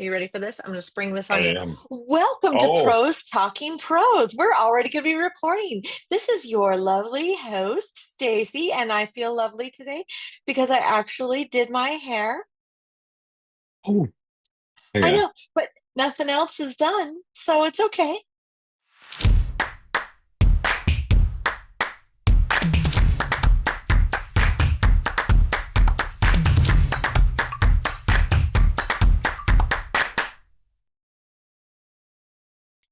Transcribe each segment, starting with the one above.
Are you ready for this? I'm going to spring this I on you. am. Welcome to Oh, Pros Talking Prose. We're already going to be recording. This is your lovely host, Stacey, and I feel lovely today because I actually did my hair. oh, I yeah. know, but nothing else is done, so it's okay.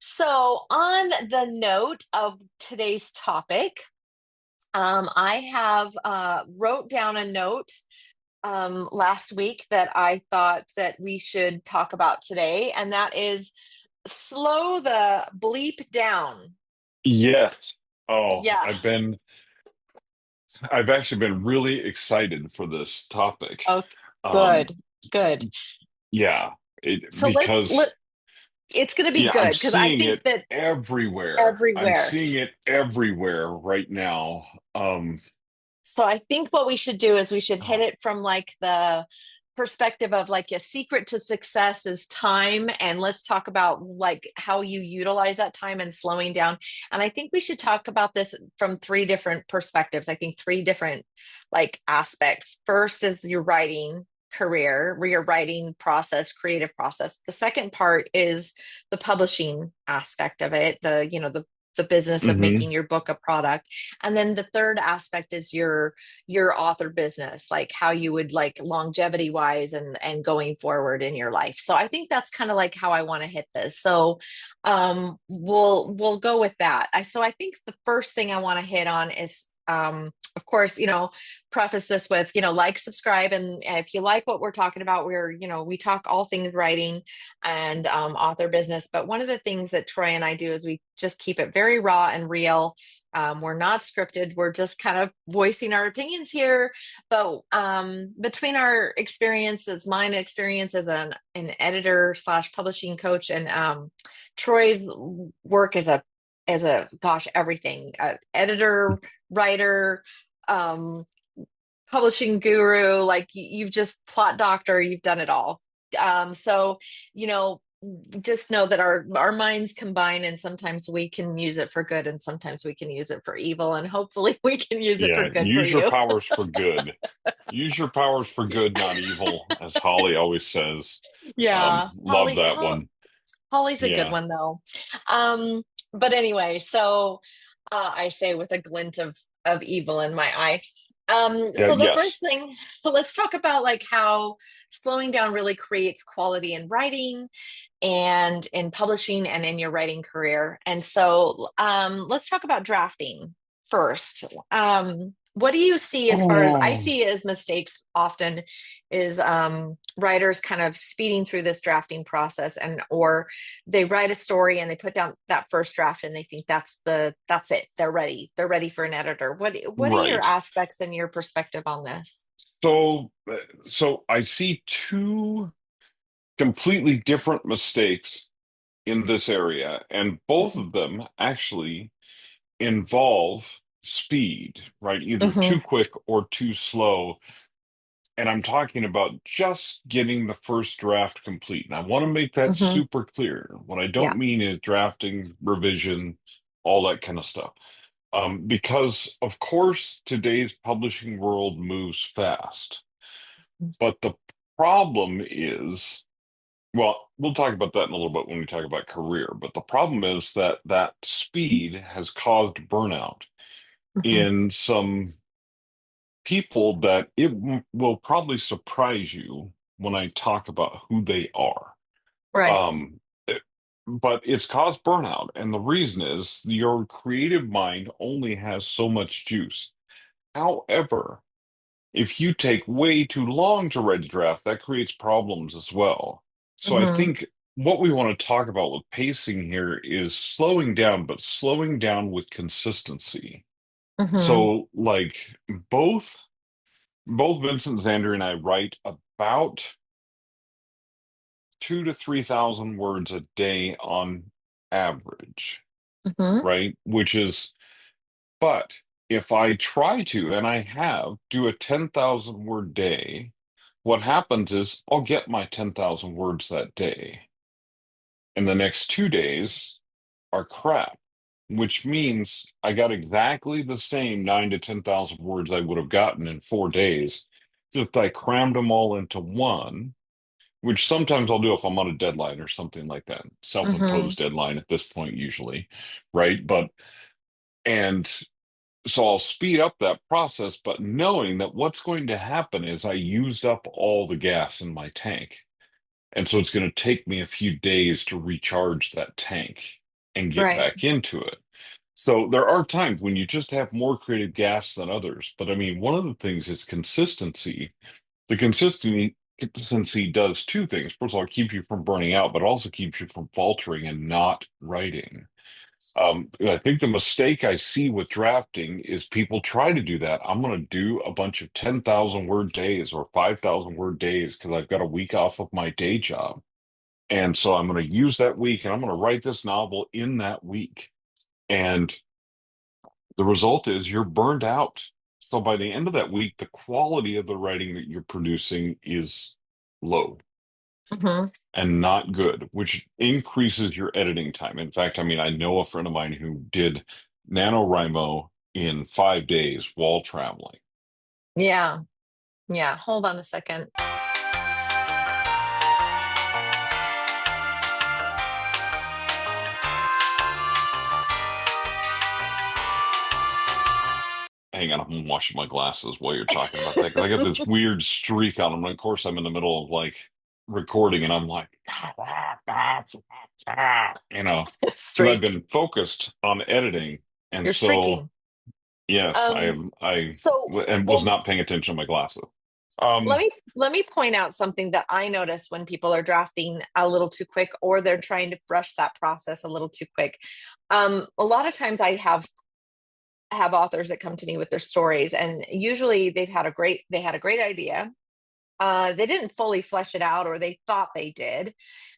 So, on the note of today's topic, I have wrote down a note last week that I thought that we should talk about today, and that is slow the bleep down. Yes. Oh, Yeah. I've actually been really excited for this topic. Okay. Um, Good. Good. yeah, So because it's going to be yeah, I'm good because I seeing think it that everywhere. I'm everywhere. seeing it everywhere right now. So I think what we should do is we should hit So it from like the perspective of like a secret to success is time, and let's talk about like how you utilize that time and slowing down. And I think we should talk about this from three different perspectives. I think three different like aspects. First is your writing career, where your writing process, creative process. The second part is the publishing aspect of it, the business of hmm making your book a product. And then the third aspect is your author business, like how you would like longevity wise and going forward in your life. So I think that's kind of like how I want to hit this. So we'll go with that. So I think the first thing I want to hit on is of course, preface this with, like, subscribe. And if you like what we're talking about, we talk all things writing and author business. But one of the things that Troy and I do is we just keep it very raw and real. We're not scripted. We're just kind of voicing our opinions here. But between our experiences, mine experience as an editor slash publishing coach, and Troy's work as a gosh, everything, editor, writer, um, publishing guru, like you've just plot doctor, you've done it all. So, you know, just know that our minds combine, and sometimes we can use it for good and sometimes we can use it for evil, and hopefully we can use it for yeah, good for use your you. powers for good. Use your powers for good, not evil, as Holly always says. Yeah, Love that one. Holly's a good Yeah. one though. Um, but anyway, so I say with a glint of evil in my eye. Yeah, So the first yes. thing, let's talk about like how slowing down really creates quality in writing and in publishing and in your writing career. And so let's talk about drafting first. What do you see as far as I Oh. see as mistakes often is writers kind of speeding through this drafting process, and or they write a story and they put down that first draft and they think that's it. They're ready for an editor. What are your Right. aspects and your perspective on this? So I see two completely different mistakes in this area, and both of them actually involve speed, right? Either too Hmm. quick or too slow. And I'm talking about just getting the first draft complete. And I want to make that Hmm. super clear. What I Yeah. don't mean is drafting, revision, all that kind of stuff. Because, of course, today's publishing world moves fast. But the problem is, well, we'll talk about that in a little bit when we talk about career. But the problem is that that speed has caused burnout Hmm. in some people that will probably surprise you when I talk about who they are. Right. Um, it- but it's caused burnout. And the reason is your creative mind only has so much juice. However, if you take way too long to write a draft, that creates problems as well. So I Hmm. think what we want to talk about with pacing here is slowing down, but slowing down with consistency. Hmm. So like both both Vincent Zander and I write about 2 to 3 thousand words a day on average, Hmm. right? Which is, but if I try to, and I have, do a 10,000 word day, what happens is I'll get my 10,000 words that day, and the next 2 days are crap, which means I got exactly the same 9 to 10,000 words I would have gotten in 4 days if I crammed them all into one, which sometimes I'll do if I'm on a deadline or something like that, Mm-hmm. self-imposed deadline at this point usually, right? And so I'll speed up that process, but knowing that what's going to happen is I used up all the gas in my tank. And so it's going to take me a few days to recharge that tank and get Right. back into it. So there are times when you just have more creative gas than others. But I mean, one of the things is consistency. The consistency does two things. First of all, it keeps you from burning out, but also keeps you from faltering and not writing. I think the mistake I see with drafting is people try to do that. I'm going to do a bunch of 10,000 word days or 5,000 word days because I've got a week off of my day job. And so I'm going to use that week and I'm going to write this novel in that week. And the result is you're burned out. So by the end of that week, the quality of the writing that you're producing is low Mm-hmm. and not good, which increases your editing time. In fact, I mean, I know a friend of mine who did NaNoWriMo in 5 days while traveling. Yeah. Yeah. Hold on a second. Hang on, I'm washing my glasses while you're talking about that because I got this weird streak on them. And of course, I'm in the middle of like recording and I'm like, because I've Streak. been focused on You're, editing. And you're so, streaking. yes, Um, I so and was well, not paying attention to my glasses. let Um, me point out something that I notice when people are drafting a little too quick or they're trying to rush that process a little too quick. A lot of times I have authors that come to me with their stories, and usually they had a great idea. They didn't fully flesh it out, or they thought they did.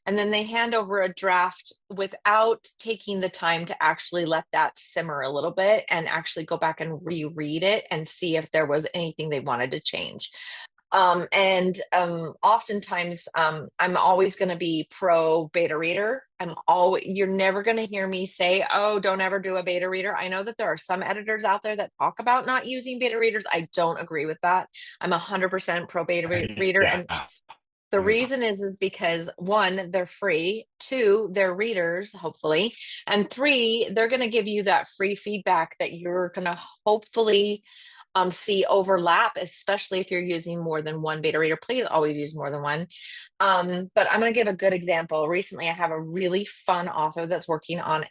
And then they hand over a draft without taking the time to actually let that simmer a little bit and actually go back and reread it and see if there was anything they wanted to change. And oftentimes, I'm always going to be pro beta reader. You're never going to hear me say, oh, don't ever do a beta reader. I know that there are some editors out there that talk about not using beta readers. I don't agree with that. I'm 100% pro reader. yeah, And the yeah. reason is because one, they're free. Two, they're readers, hopefully. And three, they're going to give you that free feedback that you're going to hopefully see overlap, especially if you're using more than one beta reader. Please always use more than one. But I'm going to give a good example. Recently, I have a really fun author that's working on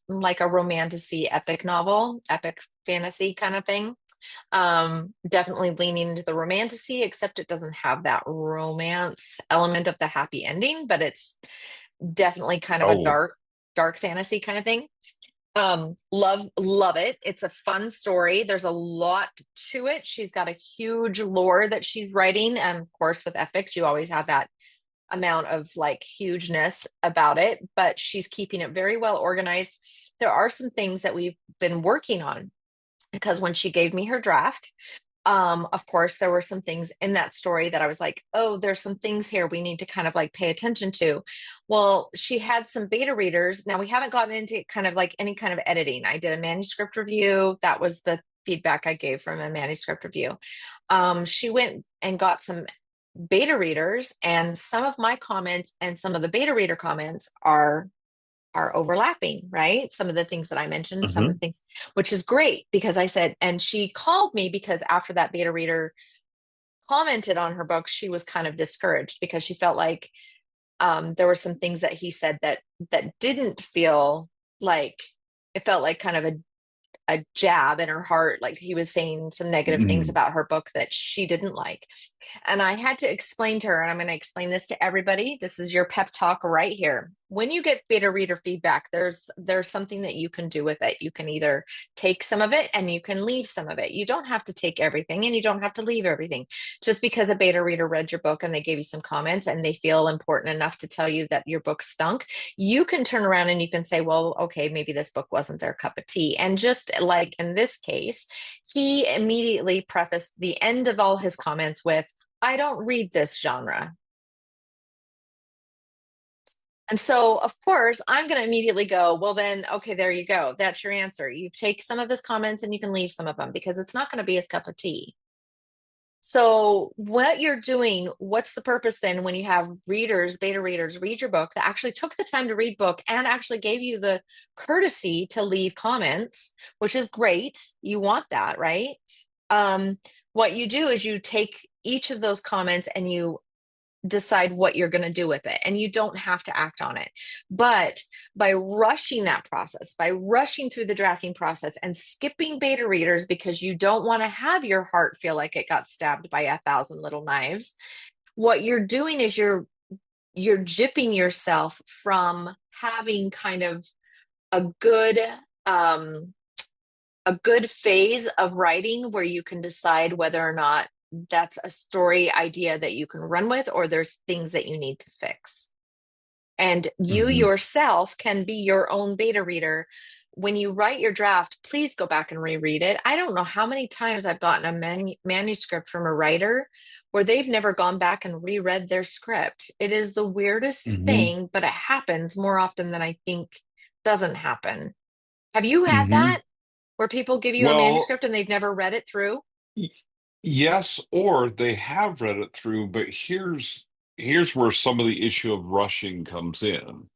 like a romantasy epic novel, epic fantasy kind of thing. Definitely leaning into the romantasy, except it doesn't have that romance element of the happy ending, but it's definitely kind of a Oh, dark fantasy kind of thing. Love it. It's a fun story. There's a lot to it. She's got a huge lore that she's writing, and of course with epics you always have that amount of like hugeness about it, but she's keeping it very well organized. There are some things that we've been working on because when she gave me her draft, of course, there were some things in that story that I was like, oh, there's some things here we need to kind of like pay attention to. Well, she had some beta readers. Now we haven't gotten into kind of like any kind of editing. I did a manuscript review. That was the feedback I gave from a manuscript review. She went and got some beta readers, and some of my comments and some of the beta reader comments are overlapping, right? Some of the things that I mentioned, some of the mhm. things, which is great because I said, and she called me because after that beta reader commented on her book, she was kind of discouraged because she felt like there were some things that he said that didn't feel like it felt like kind of a jab in her heart. Like he was saying some negative things Mm. about her book that she didn't like. And I had to explain to her, and I'm going to explain this to everybody. This is your pep talk right here. When you get beta reader feedback, there's something that you can do with it. You can either take some of it and you can leave some of it. You don't have to take everything and you don't have to leave everything. Just because a beta reader read your book and they gave you some comments and they feel important enough to tell you that your book stunk, you can turn around and you can say, well, okay, maybe this book wasn't their cup of tea. And just like in this case, he immediately prefaced the end of all his comments with, I don't read this genre. And so, of course, I'm going to immediately go, well, then, okay, there you go. That's your answer. You take some of his comments and you can leave some of them because it's not going to be his cup of tea. So, what you're doing, what's the purpose then when you have readers, beta readers, read your book that actually took the time to read book and actually gave you the courtesy to leave comments, which is great. You want that, right? What you do is you take each of those comments and you decide what you're going to do with it. And you don't have to act on it. But by rushing that process, by rushing through the drafting process and skipping beta readers because you don't want to have your heart feel like it got stabbed by 1,000 little knives, what you're doing is you're gypping yourself from having kind of a good um a good phase of writing where you can decide whether or not that's a story idea that you can run with or there's things that you need to fix. And you Hmm. yourself can be your own beta reader. When you write your draft, please go back and reread it. I don't know how many times I've gotten a manuscript from a writer where they've never gone back and reread their script. It is the weirdest Hmm. thing, but it happens more often than I think doesn't happen. Have you had Hmm. that where people give you a Well, manuscript and they've never read it through? y- yes, or they have read it through, but here's where some of the issue of rushing comes in.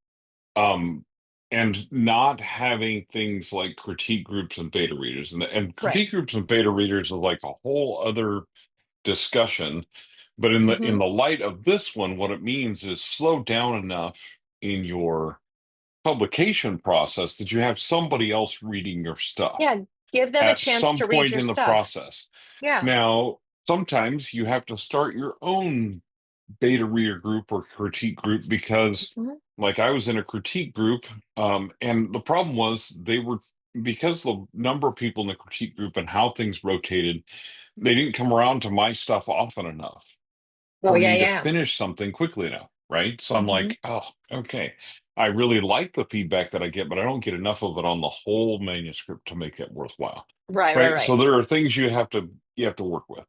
Um, and not having things like critique groups and beta readers, and Right. critique groups and beta readers is like a whole other discussion. But in Mm-hmm. the light of this one, what it means is slow down enough in your publication process that you have somebody else reading your stuff Yeah. Give them a at chance some to read point your in the stuff. process. Yeah. Now, sometimes you have to start your own beta reader group or critique group because, Hmm. like, I was in a critique group, and the problem was they were because the number of people in the critique group and how things rotated, they didn't come around to my stuff often enough Oh, for yeah, me to yeah. finish something quickly enough, right? So I'm Hmm. like, oh, okay. I really like the feedback that I get, but I don't get enough of it on the whole manuscript to make it worthwhile, Right, right, right? right. So there are things you have to work with.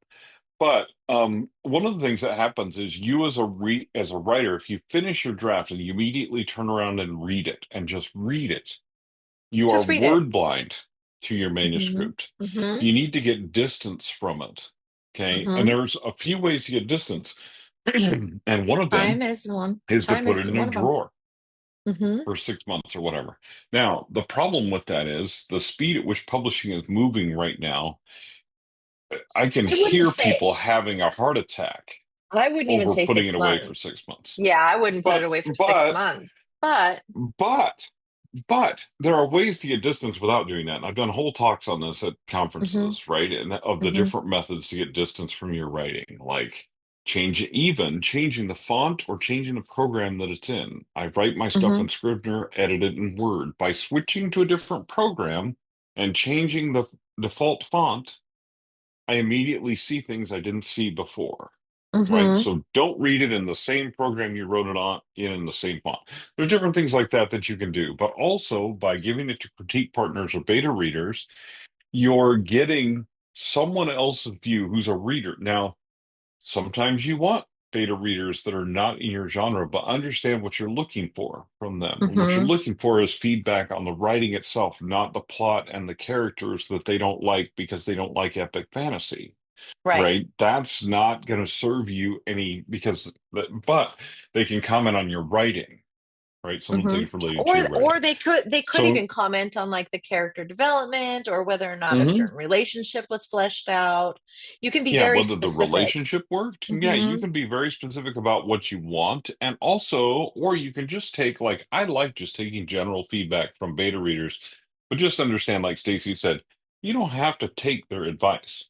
But one of the things that happens is you as a writer, if you finish your draft and you immediately turn around and read it and just read it, you are Just read it. word blind to your Hmm. manuscript. Hmm. You need to get distance from it. Okay. And Hmm. there's a few ways to get distance. And one of them Time is one. is to Time put it is in a one of them. drawer Hmm. for 6 months or whatever. Now, the problem with that is the speed at which publishing is moving right now. I can I wouldn't hear say, people having a heart attack I wouldn't even over say putting it six away for months. 6 months. Yeah, I wouldn't put it But, away for six but, months. But, but, but there are ways to get distance without doing that. And I've done whole talks on this at hmm. conferences, right? And of the Hmm. different methods to get distance from your writing, like changing the font or changing the program that it's in. I write my stuff Hmm. in Scrivener, edit it in Word. By switching to a different program and changing the default font, I immediately see things I didn't see before. Right. Hmm. So don't read it in the same program you wrote it on in the same font. There's different things like that that you can do, but also by giving it to critique partners or beta readers, you're getting someone else's view who's a reader. Now, sometimes you want beta readers that are not in your genre, but understand what you're looking for from them. And what you're Hmm. looking for is feedback on the writing itself, not the plot and the characters that they don't like because they don't like epic fantasy, Right. right? That's not going to serve you any but they can comment on your writing, right? Some of the Hmm. things related to Or your writing. or they could So, even comment on like the character development or whether or not a mhm. certain relationship was fleshed out. You can be Yeah, very whether the specific. relationship worked, yeah, you Hmm. can be very specific about what you want. And also, or you can just take, like, I like just taking general feedback from beta readers, but just understand, like Stacey said, you don't have to take their advice.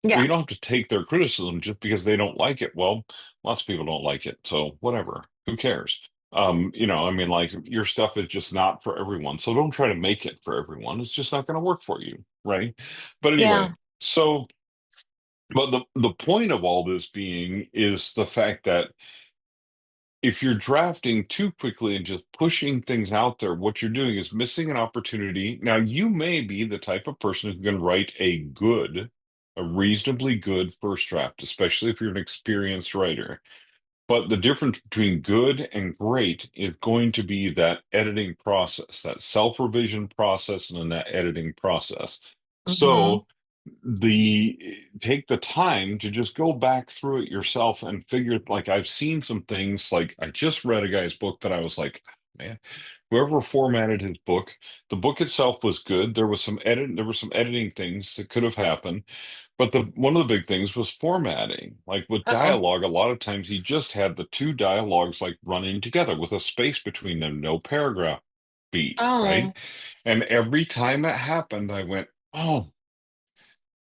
Or Yeah. you don't have to take their criticism just because they don't like it. Well, lots of people don't like it, so whatever. Who cares? I mean, like your stuff is just not for everyone. So don't try to make it for everyone. It's just not going to work for you, right? But anyway, Yeah. so but the point of all this being is the fact that if you're drafting too quickly and just pushing things out there, what you're doing is missing an opportunity. Now, you may be the type of person who can write a good a reasonably good first draft, especially if you're an experienced writer. But the difference between good and great is going to be that editing process, that self-revision process, and then that editing process. Mm-hmm. So take the time to just go back through it yourself and figure, like, I've seen some things, like I just read a guy's book that I was like, man, whoever formatted his book, the book itself was good. There were some editing things that could have happened, but the one of the big things was formatting. Like with Uh-oh. dialogue, a lot of times he just had the two dialogues like running together with a space between them, no paragraph beat, right? Oh, And every time it happened, I went, oh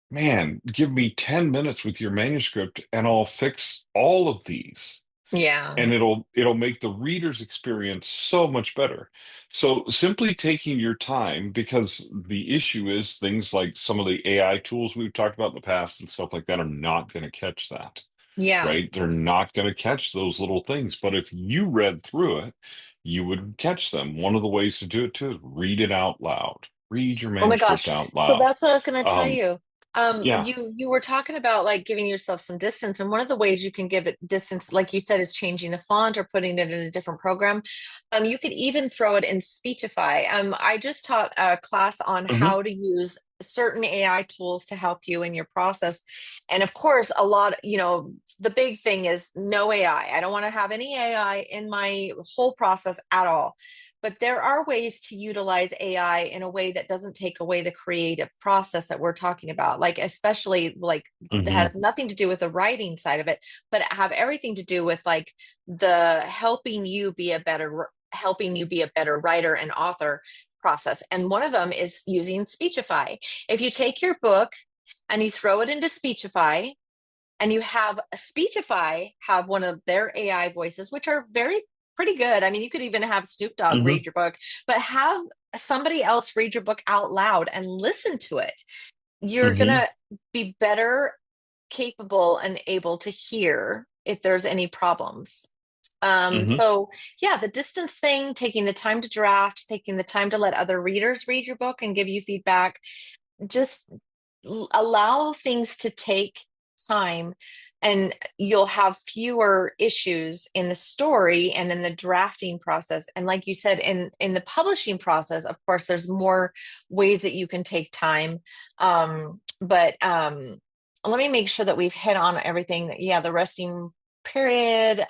man, give me 10 minutes with your manuscript and I'll fix all of these. yeah. And it'll make the reader's experience so much better. So simply taking your time, because the issue is things like some of the AI tools we've talked about in the past and stuff like that are not going to catch that, Yeah. right? They're not going to catch those little things. But if you read through it, you would catch them. One of the ways to do it too is read it out loud. Read your Oh my manuscript gosh. out So loud. that's what I was going to tell Um, you. yeah. You were talking about like giving yourself some distance, and one of the ways you can give it distance, like you said, is changing the font or putting it in a different program. You could even throw it in Speechify. I just taught a class on Hmm. how to use certain AI tools to help you in your process. And of course, a lot, the big thing is no AI. I don't want to have any AI in my whole process at all. But there are ways to utilize AI in a way that doesn't take away the creative process that we're talking about, like especially like that Hmm. have nothing to do with the writing side of it, but have everything to do with like the helping you be a better writer and author process. And one of them is using Speechify. If you take your book and you throw it into Speechify, and you have Speechify have one of their AI voices, which are very pretty good. I mean, you could even have Snoop Dogg Hmm. read your book, but have somebody else read your book out loud and listen to it. You're Hmm. gonna be better capable and able to hear if there's any problems. Hmm. So yeah, the distance thing, taking the time to draft, taking the time to let other readers read your book and give you feedback, just allow things to take time, and you'll have fewer issues in the story and in the drafting process. And like you said, in the publishing process, of course there's more ways that you can take time. But let me make sure that we've hit on everything. Yeah, the resting period.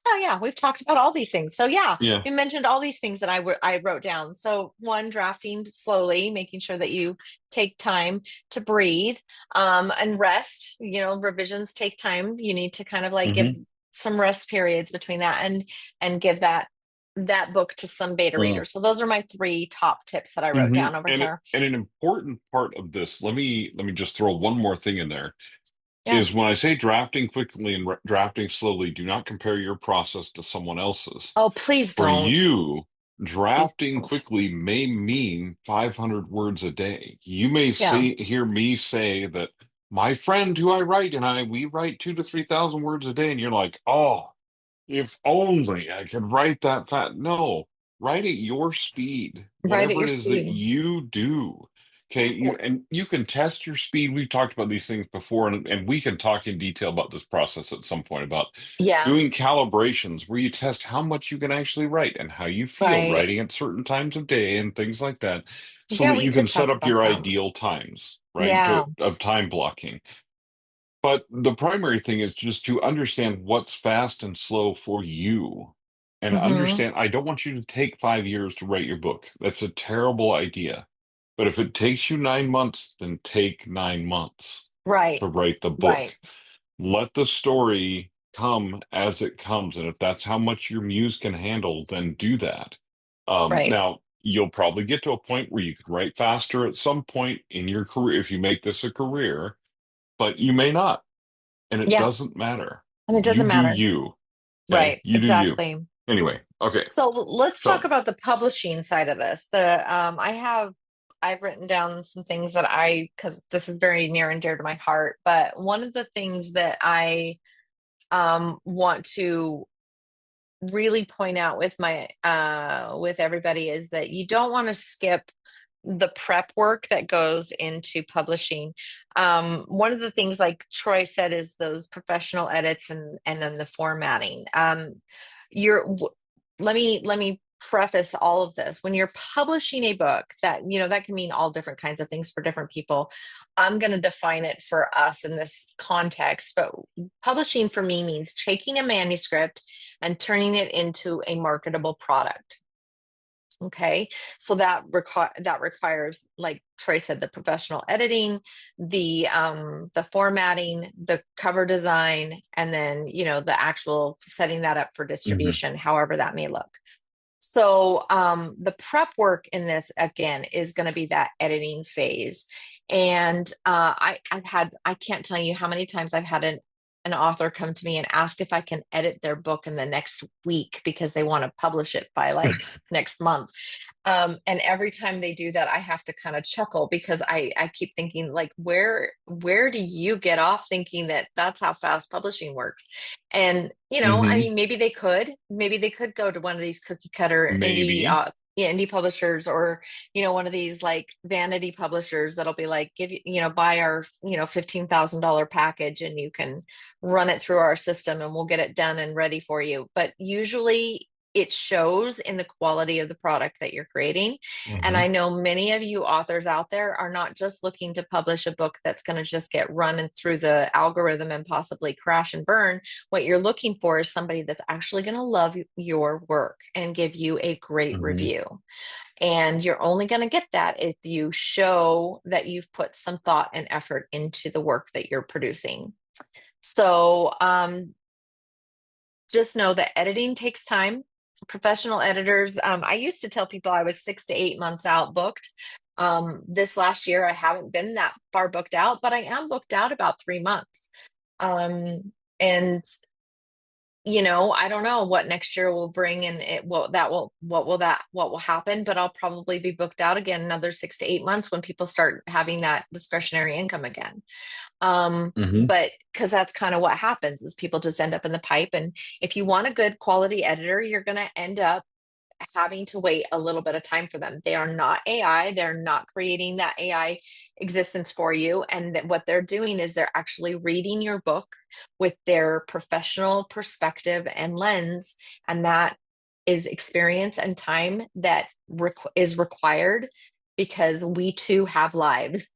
Oh yeah, we've talked about all these things. So yeah, Yeah. you mentioned all these things that I wrote down. So one, drafting slowly, making sure that you take time to breathe, and rest. Revisions take time. You need to kind of like give Hmm. some rest periods between that, and give that book to some beta readers. So those are my three top tips that I wrote Hmm. down over And here. an important part of this, let me just throw one more thing in there, Yeah. is when I say drafting quickly and drafting slowly, do not compare your process to someone else's. Oh, please For don't. you, Please drafting don't. quickly may mean 500 words a day. You may Yeah. hear me say that my friend who I write and we write 2 to 3 thousand words a day, and you're like, oh, if only I could write that fast. No, write at your speed, Right at whatever your it is that speed. you do. Okay, you can test your speed. We've talked about these things before, and we can talk in detail about this process at some point about Yeah. doing calibrations where you test how much you can actually write and how you feel Right. writing at certain times of day and things like that, so Yeah, that we you can could set talk up about your that. ideal times, right, Yeah. of time blocking. But the primary thing is just to understand what's fast and slow for you. And Hmm. understand, I don't want you to take 5 years to write your book. That's a terrible idea. But if it takes you 9 months, then take 9 months Right. to write the Right. book. Let the story come as it comes. And if that's how much your muse can handle, then do that. Right. Now, you'll probably get to a point where you can write faster at some point in your career if you make this a career, but you may not, and it Yeah. doesn't matter. And it You doesn't do matter. you. Okay, Right. you do you. Exactly. Anyway, okay. So let's talk So, about the publishing side of this. I've written down some things that because this is very near and dear to my heart, but one of the things that I want to really point out with everybody is that you don't want to skip the prep work that goes into publishing. One of the things, like Troy said, is those professional edits and then the formatting. You're let me preface all of this. When you're publishing a book, that that can mean all different kinds of things for different people. I'm going to define it for us in this context, but publishing for me means taking a manuscript and turning it into a marketable product. Okay, so that requires, like Troy said, the professional editing, the formatting, the cover design, and then the actual setting that up for Hmm. distribution, however that may look. So the prep work in this again is going to be that editing phase, and I can't tell you how many times I've had an author come to me and ask if I can edit their book in the next week because they want to publish it by like next month. And every time they do that, I have to kind of chuckle because I keep thinking, like, where do you get off thinking that that's how fast publishing works? And I Hmm. mean, maybe they could go to one of these cookie cutter indie Maybe. yeah, indie publishers, or one of these like vanity publishers that'll be like, give you, buy our $15,000 package and you can run it through our system and we'll get it done and ready for you. But usually it shows in the quality of the product that you're creating. And Hmm. I know many of you authors out there are not just looking to publish a book that's going to just get run through the algorithm and possibly crash and burn. What you're looking for is somebody that's actually going to love your work and give you a great Hmm. review. And you're only going to get that if you show that you've put some thought and effort into the work that you're producing. So just know that editing takes time. Professional editors, I used to tell people I was 6 to 8 months out booked. This last year, I haven't been that far booked out, but I am booked out about 3 months. And I don't know what next year will bring, and what will happen, but I'll probably be booked out again another 6 to 8 months when people start having that discretionary income again. Hmm. But because that's kind of what happens is people just end up in the pipe. And if you want a good quality editor, you're going to end up having to wait a little bit of time for them. They are not AI. They're not creating that AI existence for you. And that what they're doing is they're actually reading your book with their professional perspective and lens. And that is experience and time that is required because we too have lives.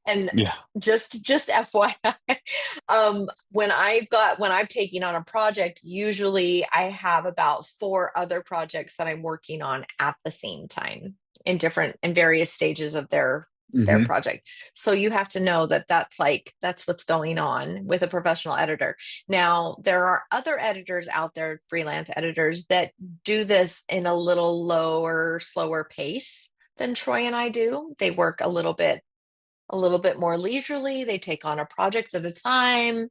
And Yeah. just FYI, when I've taken on a project, usually I have about four other projects that I'm working on at the same time in various stages of their Hmm. project. So you have to know that that's what's going on with a professional editor. Now, there are other editors out there, freelance editors, that do this in a little lower, slower pace than Troy and I do. They work a little bit more leisurely. They take on a project at a time.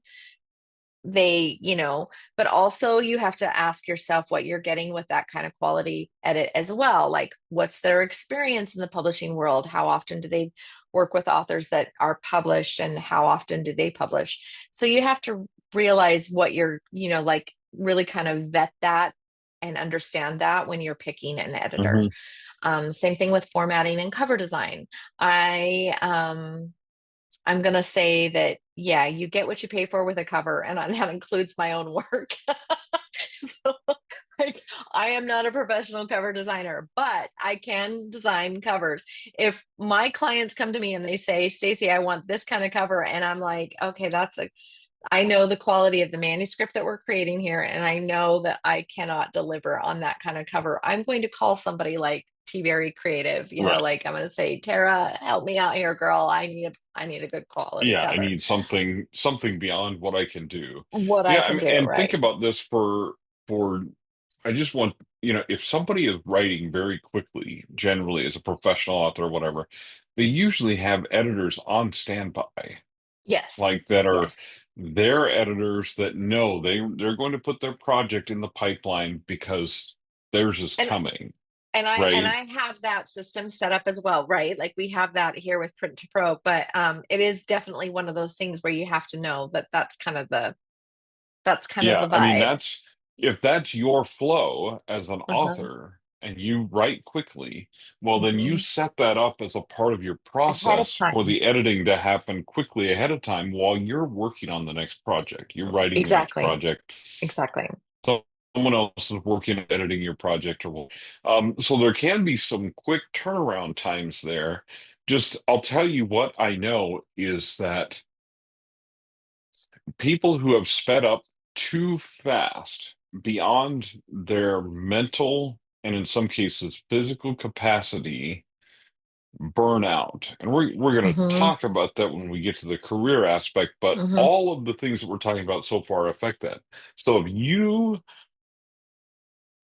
But also you have to ask yourself what you're getting with that kind of quality edit as well. Like, what's their experience in the publishing world? How often do they work with authors that are published, and how often do they publish? So you have to realize what you're, like, really kind of vet that and understand that when you're picking an editor. Hmm. Same thing with formatting and cover design. I'm going to say that, yeah, you get what you pay for with a cover, and that includes my own work. So, like, I am not a professional cover designer, but I can design covers. If my clients come to me and they say, Stacey, I want this kind of cover, and I'm like, okay, I know the quality of the manuscript that we're creating here, and I know that I cannot deliver on that kind of cover. I'm going to call somebody like T Very Creative, Right. like I'm going to say, Tara, help me out here, girl. I need a good quality Yeah, I cover. need something beyond what I can do. What I Yeah, I can mean, do, and think right? about this for I just want, if somebody is writing very quickly, generally as a professional author or whatever, they usually have editors on standby, Yes. like that are Yes. their editors that know they're going to put their project in the pipeline because theirs is And coming, and I right? have that system set up as well, right? Like we have that here with Print to Pro, but it is definitely one of those things where you have to know that that's kind of Yeah, the I mean vibe. that's if that's your flow as an Uh-huh. author, and you write quickly, well, then you Hmm. set that up as a part of your Ahead of process for time. the editing to happen quickly ahead of time while you're working on the next project. You're writing the next Exactly. project. Exactly. So someone else is working on editing your project or so there can be some quick turnaround times there. Just I'll tell you what I know is that people who have sped up too fast beyond their mental and in some cases physical capacity burn out. And we're going to Hmm. talk about that when we get to the career aspect, but Hmm. all of the things that we're talking about so far affect that. So if you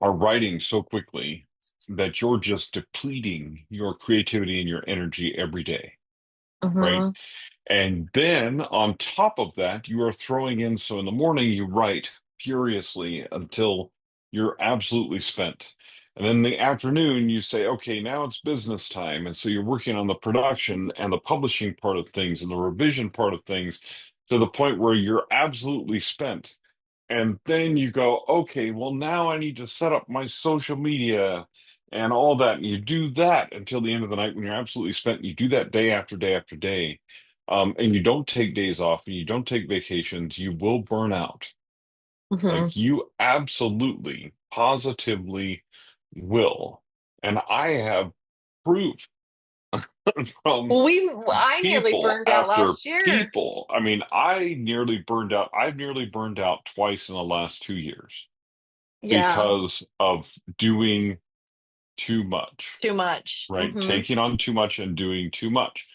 are writing so quickly that you're just depleting your creativity and your energy every day, right? Hmm. And then on top of that, you are throwing in, so in the morning you write furiously until you're absolutely spent. And then in the afternoon, you say, okay, now it's business time. And so you're working on the production and the publishing part of things and the revision part of things to the point where you're absolutely spent. And then you go, okay, well, now I need to set up my social media and all that. And you do that until the end of the night when you're absolutely spent. You do that day after day after day. And you don't take days off and you don't take vacations, you will burn out. Hmm. Like you absolutely, positively will. And I have proof from Well, I nearly people burned out after last year. people. I mean, I nearly burned out. I've nearly burned out twice in the last 2 years Yeah, because of doing too much, too much. right? Hmm. Taking on too much and doing too much.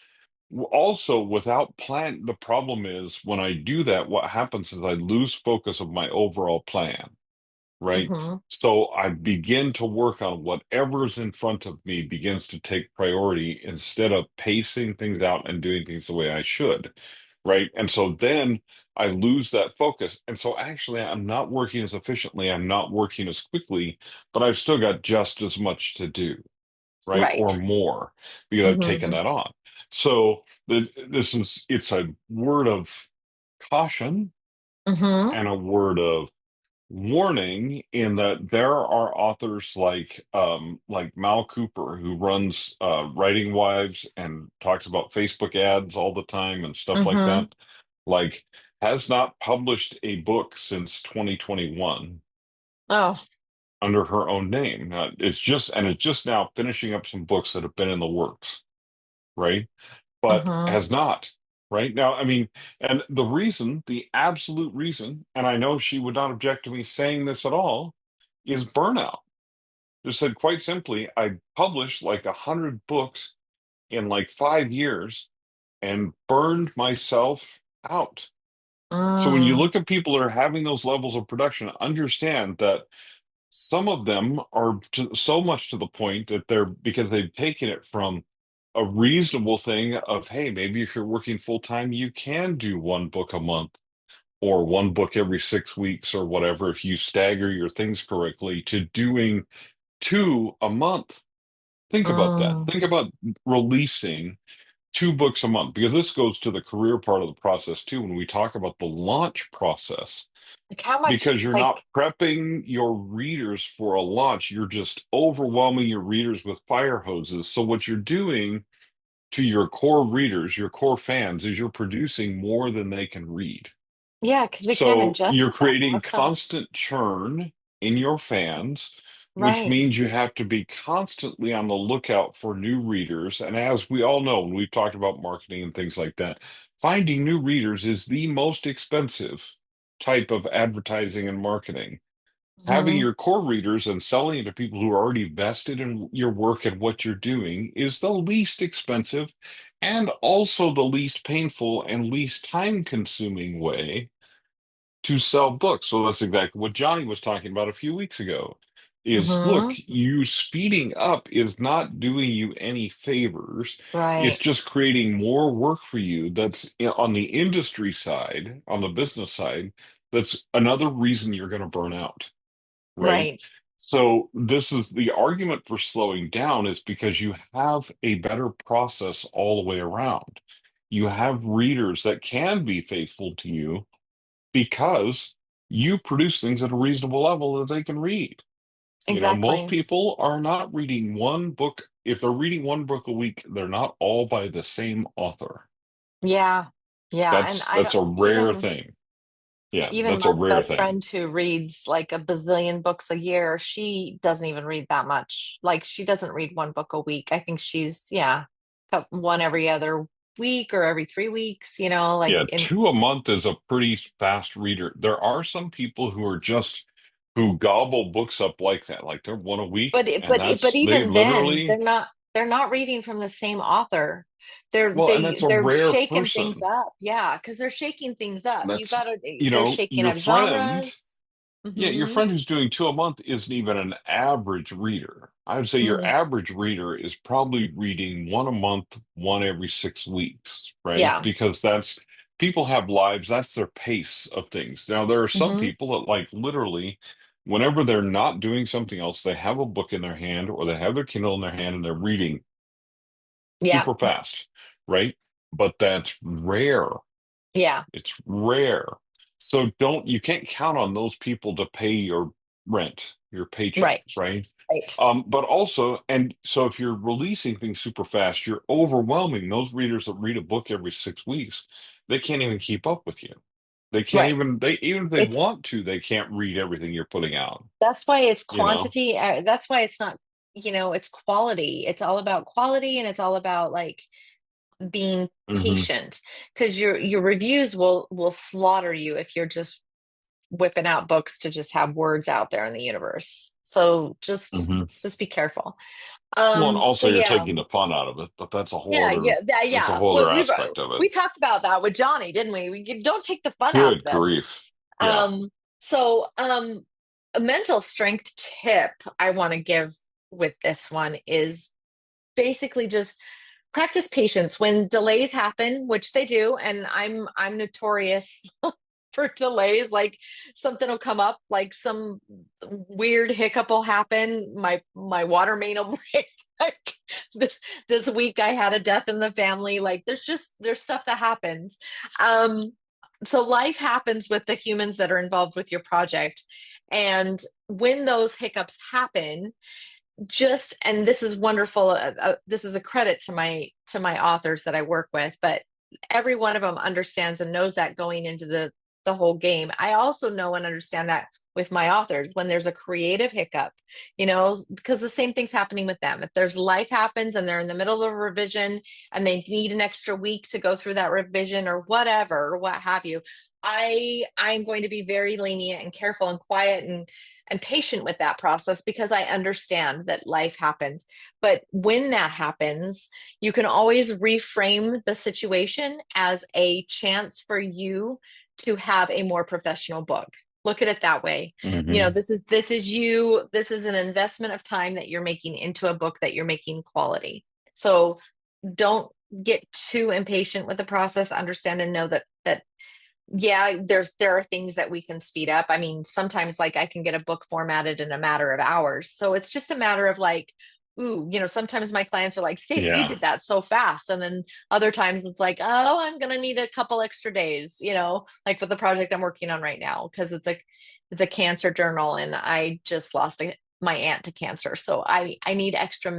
Also, without plan, the problem is when I do that, what happens is I lose focus of my overall plan, right? Hmm. So I begin to work on whatever's in front of me begins to take priority instead of pacing things out and doing things the way I should, right? And so then I lose that focus. And so actually, I'm not working as efficiently, I'm not working as quickly, but I've still got just as much to do, right? Right. Or more because I've taken Hmm. that on. So it's a word of caution Hmm. and a word of warning in that there are authors like Mal Cooper who runs Writing Wives and talks about Facebook ads all the time and stuff like Hmm. that. Like has not published a book since 2021 Oh. under her own name. It's just now finishing up some books that have been in the works, right? But Hmm. has not. Right now, I mean, and the absolute reason, and I know she would not object to me saying this at all, is burnout. Just said quite simply, I published like 100 books in like 5 years and burned myself out. So when you Mm. look at people that are having those levels of production, understand that some of them are so much to the point that they're because they've taken it from a reasonable thing of, hey, maybe if you're working full time, you can do one book a month or one book every 6 weeks or whatever, if you stagger your things correctly, to doing two a month. Think about that. Mm. Think about releasing 2 books a month, because this goes to the career part of the process too, when we talk about the launch process Like how much, because you're like, not prepping your readers for a launch. You're just overwhelming your readers with fire hoses. So what you're doing to your core readers, your core fans, is you're producing more than they can read. yeah, because they can't So ingest you're it that creating fast. So, constant churn in your fans, which right. means you have to be constantly on the lookout for new readers. And as we all know, when we've talked about marketing and things like that, finding new readers is the most expensive type of advertising and marketing. Having Hmm. your core readers and selling it to people who are already vested in your work and what you're doing is the least expensive and also the least painful and least time-consuming way to sell books. So that's exactly what Johnny was talking about a few weeks ago. Is look, Hmm. you speeding up is not doing you any favors. It's Right. just creating more work for you. That's on the industry side, on the business side. That's another reason you're going to burn out, right? Right. So this is the argument for slowing down is because you have a better process all the way around. You have readers that can be faithful to you because you produce things at a reasonable level that they can read. Most Exactly. people are not reading one book. If they're reading one book a week, they're not all by the same author. Yeah. Yeah. And I That's don't a rare even, thing. Yeah, even that's a my rare best thing. friend who reads like a bazillion books a year, she doesn't even read that much. Like she doesn't read one book a week. I think she's, yeah, one every other week or every 3 weeks, like Yeah, two a month is a pretty fast reader. There are some people who are just who gobble books up like that, like they're one a week, and but that's they even then, literally they're not reading from the same author. They're well, and that's a they're rare shaking things person. up. Yeah, because they're shaking things up. You That's, gotta, they're shaking your up friend. genres. Yeah, your Mm-hmm. friend who's doing two a month isn't even an average reader. I would say your Mm-hmm. average reader is probably reading one a month, one every 6 weeks, right? Yeah. Because that's people have lives, that's their pace of things. Now, there are some Mm-hmm. people that like literally, whenever they're not doing something else, they have a book in their hand or they have their Kindle in their hand and they're reading Yeah. super fast, right? But that's rare. Yeah. It's rare. So you can't count on those people to pay your rent, your paycheck, Right. right? Right. But also, and so if you're releasing things super fast, you're overwhelming those readers that read a book every 6 weeks. They can't even keep up with you. They can't Right. even, even if they It's want to, they can't read everything you're putting out, That's why it's you know? quantity. That's why it's not, it's quality. It's all about quality, and it's all about like being Hmm. patient, because your reviews will slaughter you if you're just whipping out books to just have words out there in the universe. So Hmm. just be careful. Well, and So also you're yeah. taking the fun out of it, but Yeah, yeah, that's a yeah. whole Well, other aspect of it. we talked about that with Johnny, didn't we? Don't take the fun out of Good this. grief. Yeah. Um, so a mental strength tip I want to give with this one is basically just practice patience when delays happen, which they do, and I'm notorious for delays. Like something will come up, like some weird hiccup will happen. My water main will break. Like this week I had a death in the family. Like there's stuff that happens. Um, so life happens with the humans that are involved with your project. And when those hiccups happen, and this is wonderful, this is a credit to my authors that I work with, but every one of them understands and knows that going into the whole game. I also know and understand that with my authors when there's a creative hiccup, because the same thing's happening with them. If there's life happens and they're in the middle of a revision and they need an extra week to go through that revision or whatever or what have you, I'm going to be very lenient and careful and quiet and patient with that process, because I understand that life happens. But when that happens, you can always reframe the situation as a chance for you to have a more professional book. Look at it that way. Hmm. This is an investment of time that you're making into a book that you're making quality. So don't get too impatient with the process. Understand and know that yeah, there are things that we can speed up. I mean, sometimes like I can get a book formatted in a matter of hours. So it's just a matter of like, ooh, sometimes my clients are like, Stacey, you Yeah. did that so fast. And then other times it's like, oh, I'm gonna need a couple extra days, like with the project I'm working on right now, because it's a cancer journal and I just lost my aunt to cancer. So I need extra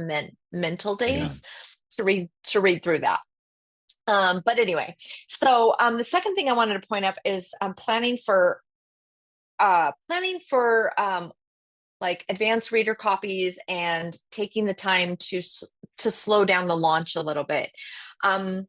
mental Yeah. days to read through that. But anyway, so the second thing I wanted to point up is planning for like advanced reader copies and taking the time to slow down the launch a little bit. Um,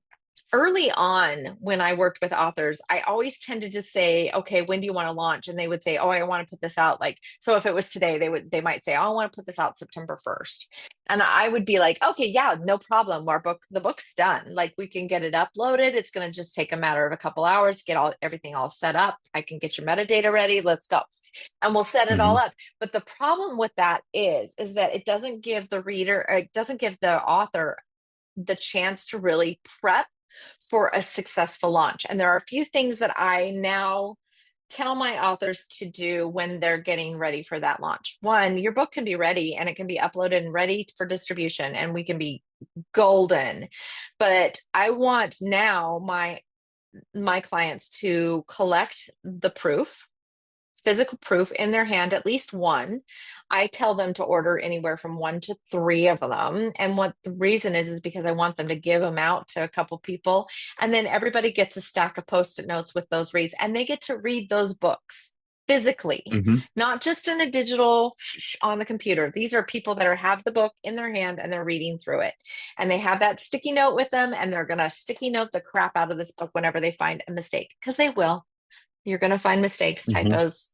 Early on when I worked with authors, I always tended to say, okay, when do you want to launch? And they would say, oh, I want to put this out. Like, so if it was today, they might say, oh, I want to put this out September 1st. And I would be like, okay, yeah, no problem. The book's done. Like we can get it uploaded. It's going to just take a matter of a couple hours, get everything all set up. I can get your metadata ready. Let's go. And we'll set it all Hmm. up. But the problem with that is that it doesn't give the reader, or it doesn't give the author the chance to really prep for a successful launch. And there are a few things that I now tell my authors to do when they're getting ready for that launch. One, your book can be ready and it can be uploaded and ready for distribution, and we can be golden. But I want now my clients to collect the proof, physical proof in their hand, at least one. I tell them to order anywhere from 1 to 3 of them. And what the reason is because I want them to give them out to a couple people. And then everybody gets a stack of post-it notes with those reads, and they get to read those books physically, Hmm. not just in a digital on the computer. These are people that have the book in their hand and they're reading through it. And they have that sticky note with them, and they're going to sticky note the crap out of this book whenever they find a mistake, because they will. You're going to find mistakes, Hmm. typos.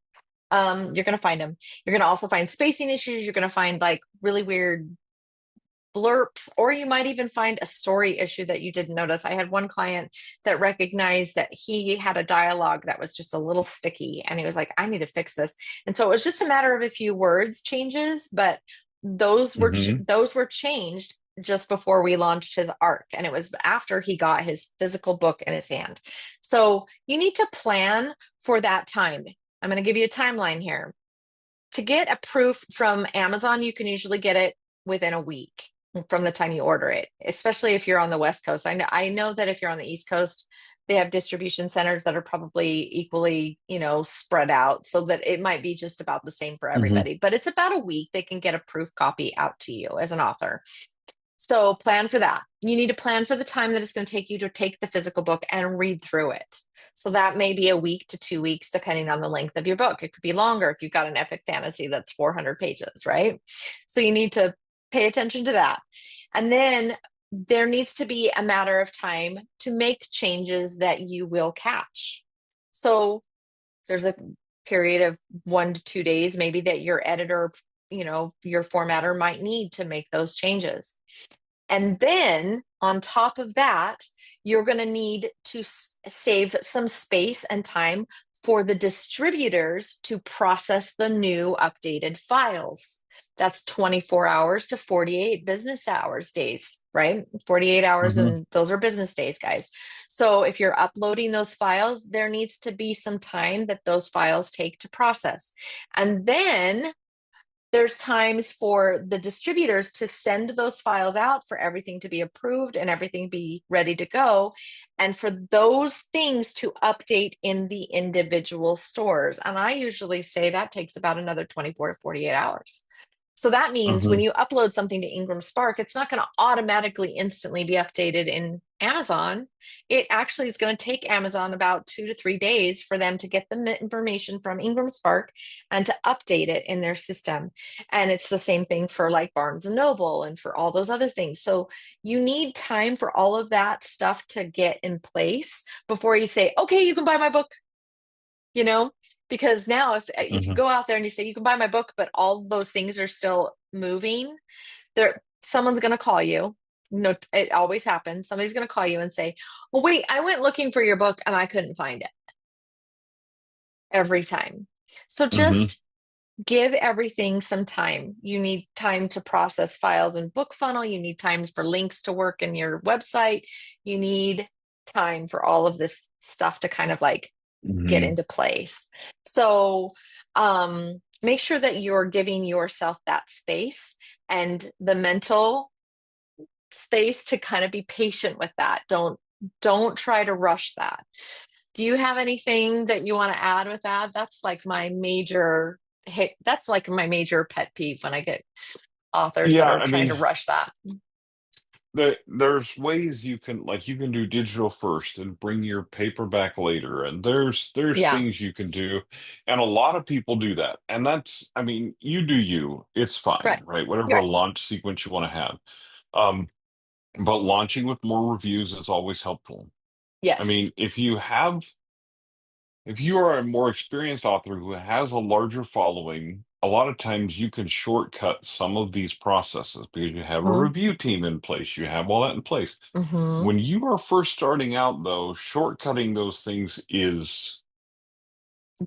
You're going to find them. You're going to also find spacing issues. You're going to find like really weird blurps, or you might even find a story issue that you didn't notice. I had one client that recognized that he had a dialogue that was just a little sticky, and he was like, I need to fix this. And so it was just a matter of a few words changes, but Hmm. those were changed just before we launched his arc, and it was after he got his physical book in his hand. So you need to plan for that time. I'm going to give you a timeline here. To get a proof from Amazon, you can usually get it within a week from the time you order it, especially if you're on the West Coast. I know that if you're on the East Coast, they have distribution centers that are probably equally, spread out, so that it might be just about the same for Hmm. everybody. But it's about a week they can get a proof copy out to you as an author. So plan for that. You need to plan for the time that it's going to take you to take the physical book and read through it. So that may be a week to 2 weeks, depending on the length of your book. It could be longer if you've got an epic fantasy that's 400 pages, right? So you need to pay attention to that. And then there needs to be a matter of time to make changes that you will catch. So there's a period of 1 to 2 days, maybe, that your editor, your formatter might need to make those changes. And then on top of that, you're going to need to save some space and time for the distributors to process the new updated files. That's 24 hours to 48 business hours days, right? 48 hours, Hmm. and those are business days, guys. So if you're uploading those files, there needs to be some time that those files take to process. And then there's times for the distributors to send those files out for everything to be approved and everything be ready to go, and for those things to update in the individual stores. And I usually say that takes about another 24 to 48 hours. So that means when Hmm. you upload something to Ingram Spark, it's not going to automatically instantly be updated in Amazon. It actually is going to take Amazon about 2 to 3 days for them to get the information from Ingram Spark and to update it in their system. And it's the same thing for like Barnes and Noble and for all those other things. So you need time for all of that stuff to get in place before you say, okay, you can buy my book, you know because now if you Hmm. go out there and you say you can buy my book, but all those things are still moving, there someone's going to call you. No, it always happens. Somebody's going to call you and say, well, wait, I went looking for your book and I couldn't find it, every time. So Hmm. just give everything some time. You need time to process files in BookFunnel. You need times for links to work in your website. You need time for all of this stuff to kind of like get Hmm. into place. So make sure that you're giving yourself that space and the mental space to kind of be patient with that. Don't try to rush that. Do you have anything that you want to add with that? That's like my major pet peeve when I get authors that Yeah, are I trying to mean, rush that. there's ways you can do digital first and bring your paperback later, and there's Yeah, things you can do, and a lot of people do that, and that's, I mean, you do you, it's fine, right. right? Whatever Right. launch sequence you want to have. Um, but launching with more reviews is always helpful. I Yes. mean, if you are a more experienced author who has a larger following, a lot of times you can shortcut some of these processes because you have a Hmm. review team in place, you have all that in place. Hmm. When you are first starting out, though, shortcutting those things is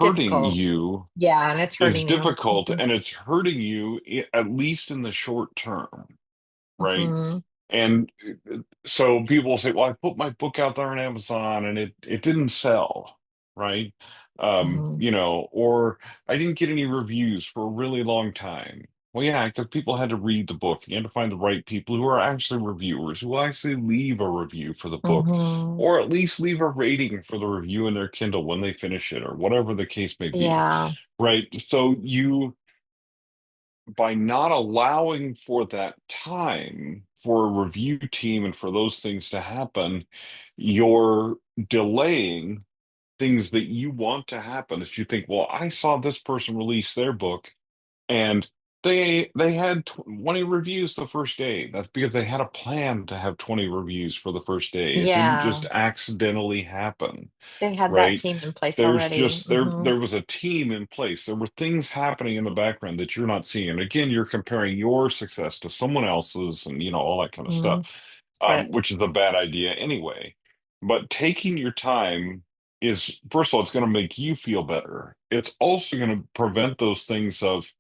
hurting Difficult. you, Yeah, and it's is hurting you. difficult, Hmm. and it's hurting you at least in the short term, right? Hmm. And so people will say, "Well, I put my book out there on Amazon and it didn't sell, right? Hmm. Or I didn't get any reviews for a really long time." Well, yeah, because people had to read the book. You had to find the right people who are actually reviewers, who will actually leave a review for the book, Hmm. or at least leave a rating for the review in their Kindle when they finish it, or whatever the case may be. Yeah. Right? So you, by not allowing for that time for a review team and for those things to happen, you're delaying things that you want to happen. If you think, well, I saw this person release their book and they had 20 reviews the first day. That's because they had a plan to have 20 reviews for the first day. It didn't just Yeah. accidentally happen, They had that right? team in place There's already. just Hmm. there was a team in place. There were things happening in the background that you're not seeing. And again, you're comparing your success to someone else's and all that kind of Hmm. stuff, Right. which is a bad idea anyway. But taking your time is, first of all, it's going to make you feel better. It's also going to prevent those things of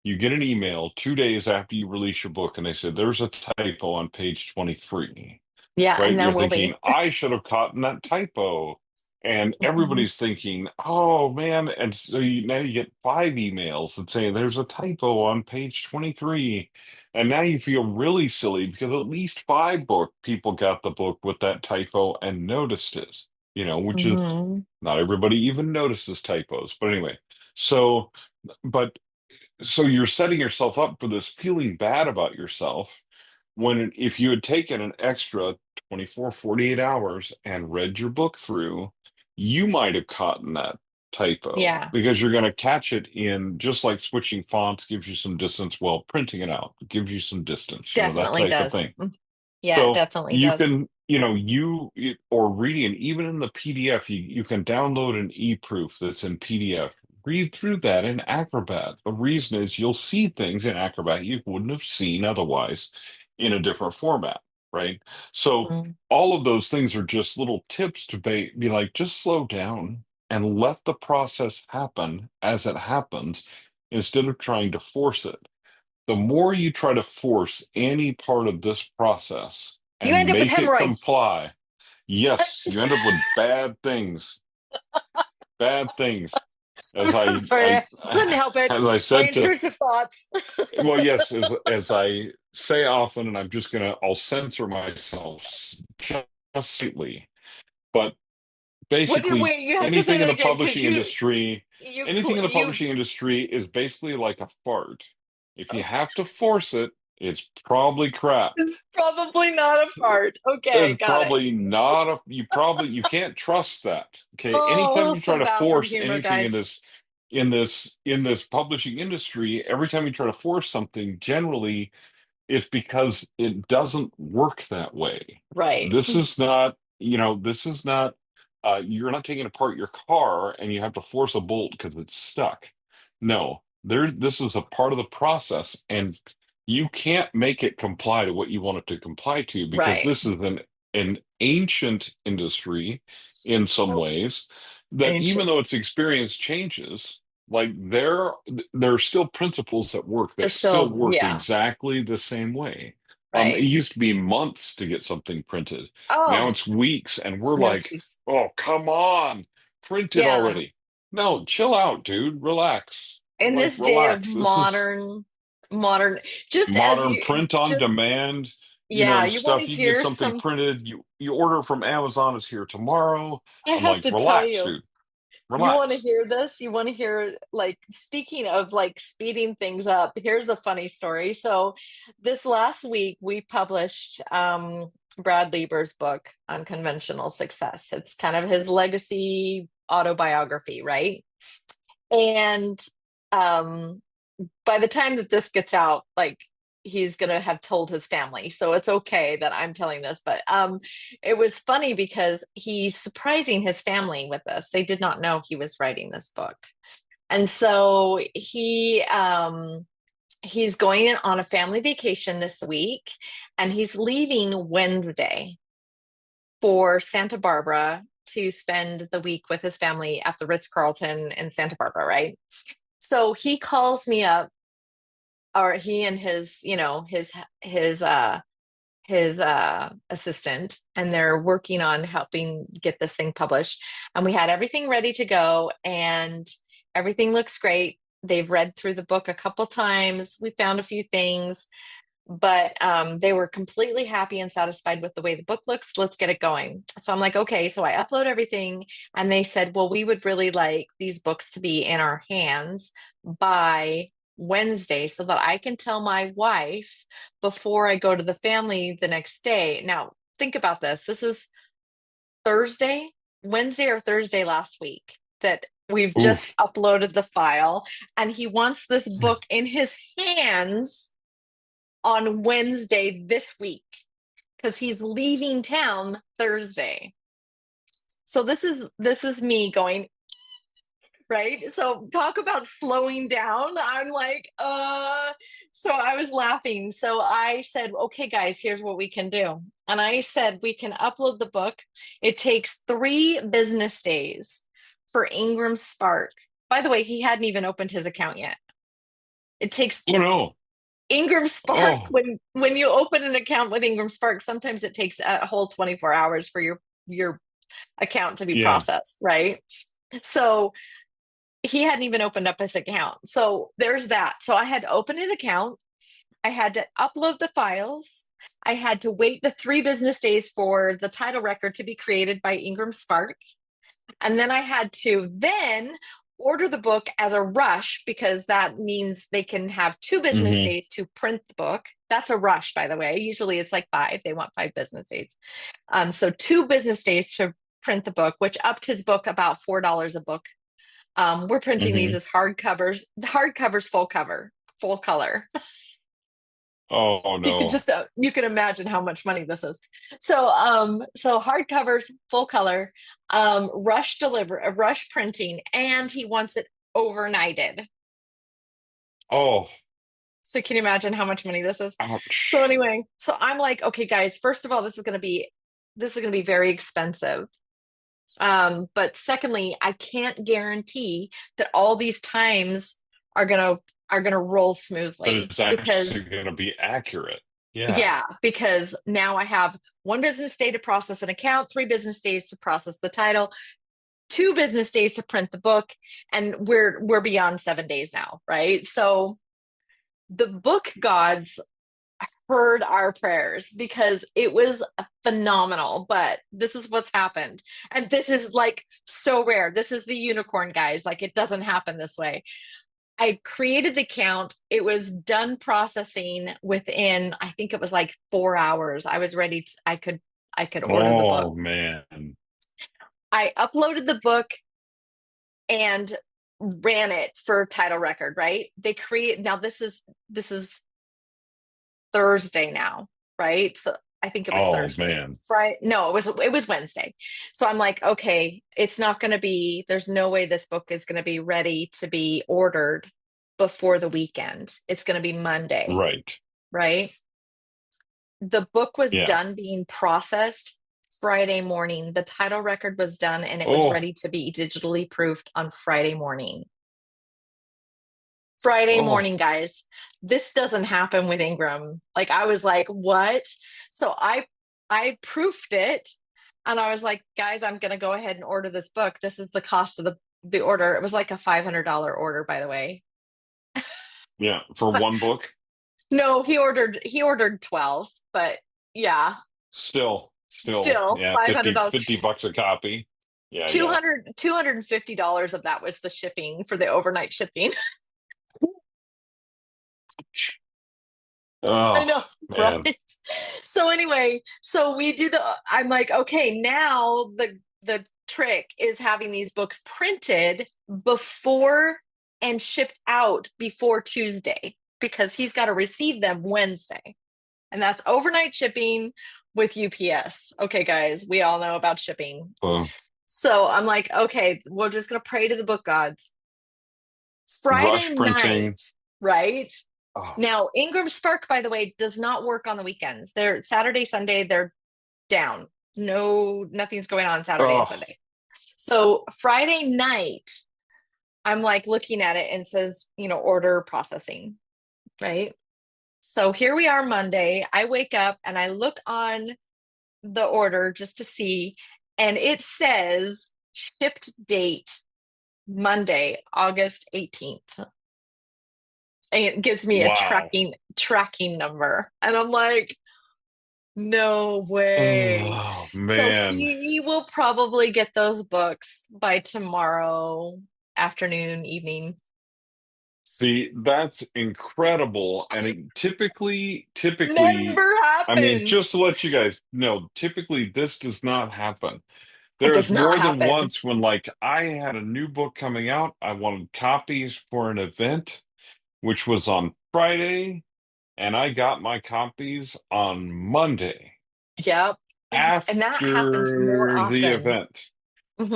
you get an email 2 days after you release your book and they said there's a typo on page 23, Yeah, right? and there You're will thinking, be. I should have caught that typo. And Hmm. everybody's thinking, oh man. And so now you get five emails that say there's a typo on page 23. And now you feel really silly because at least five book people got the book with that typo and noticed it, which is Hmm. not everybody even notices typos. But anyway, so, but so you're setting yourself up for this feeling bad about yourself when if you had taken an extra 24, 48 hours and read your book through, you might have caught that typo Yeah, because you're going to catch it in just like switching fonts gives you some distance. Well, printing it out gives you some distance, that definitely type of does. thing. Yeah, it So definitely you does. can, or reading, even in the PDF, you can download an e-proof that's in PDF. Read through that in Acrobat. The reason is you'll see things in Acrobat you wouldn't have seen otherwise in a different format, right? So Mm. all of those things are just little tips to be like, just slow down and let the process happen as it happens instead of trying to force it. The more you try to force any part of this process You end and up with make it hemorrhoids. comply, yes, you end up with bad things, bad things. I'm As so sorry. I couldn't help it. as I My said to, intrusive thoughts. well, yes, as I say often, and I'll censor myself just slightly, but What did basically wait? You have to say anything in that the again because publishing industry, you. is basically like a fart. If you have to force it, it's probably crap. It's probably not a fart. Okay, It's got it. probably not a, you can't trust that. Okay. Anytime Oh, you try step to out from force humor, anything guys. in this publishing industry, every time you try to force something, generally it's because it doesn't work that way. Right. This is not, you're not taking apart your car and you have to force a bolt because it's stuck. No, this is a part of the process, and you can't make it comply to what you want it to comply to because Right. this is an ancient industry in some ways that even though Ancient. its experience changes, like there are still principles that work They're that still still, work yeah, exactly the same way. It right. used to be months to get something printed. Now Oh, it's weeks, and we're no, it's like, weeks. "Oh, come on, print it Yeah. already." No, chill out, dude. Relax. In Like, this day of relax. This is modern, just as modern you, print on just, demand, yeah, you want to stuff. You can get hear something some, printed. You order from Amazon, it's here tomorrow. I I'm have like, to tell relax, you. dude. You want to Relax. hear this? You want to hear, like, speaking of like speeding things up, here's a funny story. So, this last week, we published Brad Lieber's book, Unconventional Success. It's kind of his legacy autobiography, right? And um, by the time that this gets out, like, he's gonna have told his family. So it's okay that I'm telling this, but it was funny because he's surprising his family with this. They did not know he was writing this book. And so he's going on a family vacation this week and he's leaving Wednesday for Santa Barbara to spend the week with his family at the Ritz-Carlton in Santa Barbara, right? So he calls me up, or he and his, his assistant, and they're working on helping get this thing published. And we had everything ready to go, and everything looks great. They've read through the book a couple times. We found a few things, but they were completely happy and satisfied with the way the book looks. Let's get it going. So I'm like, okay. So I upload everything, and they said, well, we would really like these books to be in our hands by Wednesday so that I can tell my wife before I go to the family the next day. Now, think about this. This is Thursday, Wednesday or Thursday last week that we've just Oof. uploaded the file, and he wants this book in his hands on Wednesday this week because he's leaving town Thursday. So this is me going, right? So talk about slowing down. I'm like, so I was laughing. So I said, okay, guys, here's what we can do. And I said, we can upload the book. It takes 3 business days for Ingram Spark. By the way, he hadn't even opened his account yet. It takes Oh no. Ingram Spark, Oh when you open an account with Ingram Spark, sometimes it takes a whole 24 hours for your account to be yeah. processed, right? So he hadn't even opened up his account. So there's that. So I had to open his account. I had to upload the files. I had to wait the 3 business days for the title record to be created by Ingram Spark. And then I had to then order the book as a rush because that means they can have 2 business Hmm. days to print the book. That's a rush, by the way. Usually it's like 5. They want 5 business days. So 2 business days to print the book, which upped his book about $4 a book. We're printing these Hmm. as hardcovers. The hardcovers full cover, full color. Oh So you can no. just you can imagine how much money this is. So hardcovers, full color, rush printing, and he wants it overnighted. Oh, So can you imagine how much money this is? So ouch. anyway, so I'm like, okay, guys, first of all, this is gonna be very expensive. But secondly, I can't guarantee that all these times are gonna are gonna roll But smoothly it's actually because going to be accurate. Yeah. yeah, because now I have 1 business day to process an account, 3 business days to process the title, 2 business days to print the book, and we're beyond 7 days now, right? So the book gods heard our prayers because it was phenomenal. But this is what's happened. And this is like so rare. This is the unicorn, guys. Like it doesn't happen this way. I created the account. It was done processing within, I think it was like 4 hours. I was ready to, I could order the book. Oh man. I uploaded the book and ran it for title record, right? They create now this is Thursday now, right? So I think it was Oh Thursday. man. Friday. No, it was Wednesday. So I'm like, okay, it's not going to be, there's no way this book is going to be ready to be ordered before the weekend. It's going to be Monday, Right. right? The book was Yeah. done being processed Friday morning. The title record was done and it was Oh. ready to be digitally proofed on Friday morning. Friday Oh. morning, guys. This doesn't happen with Ingram. Like I was like, what? So I proofed it and I was like, guys, I'm gonna go ahead and order this book. This is the cost of the order. It was like a $500 order, by the way. Yeah. For But one book, no, he ordered 12, but yeah, still, still yeah, 50, $500. $50 a copy. Yeah. Yeah. 250 dollars of that was the shipping for the overnight shipping. I Oh know, man. right? So anyway, so we do I'm like, okay, now the trick is having these books printed before and shipped out before Tuesday because he's got to receive them Wednesday. And that's overnight shipping with UPS. Okay, guys, we all know about shipping. Uh, So I'm like, okay, we're just gonna pray to the book gods. Friday rush printing. night, right? Oh. Now, Ingram Spark, by the way, does not work on the weekends. They're Saturday, Sunday, they're down. No, nothing's going on Saturday and Oh. Sunday. So Friday night, I'm like looking at it and it says, order processing, right? So here we are Monday. I wake up and I look on the order just to see, and it says shipped date Monday, August 18th. And it gives me a Wow. tracking number. And I'm like, no way. Oh So man. he will probably get those books by tomorrow afternoon, evening. See, that's incredible. And typically, Never I mean, just to happens. let you guys know, typically this does not happen. It There does is not more than happen. once when, like, I had a new book coming out. I wanted copies for an event, which was on Friday, and I got my copies on Monday Yep. And that happens more after the often. event.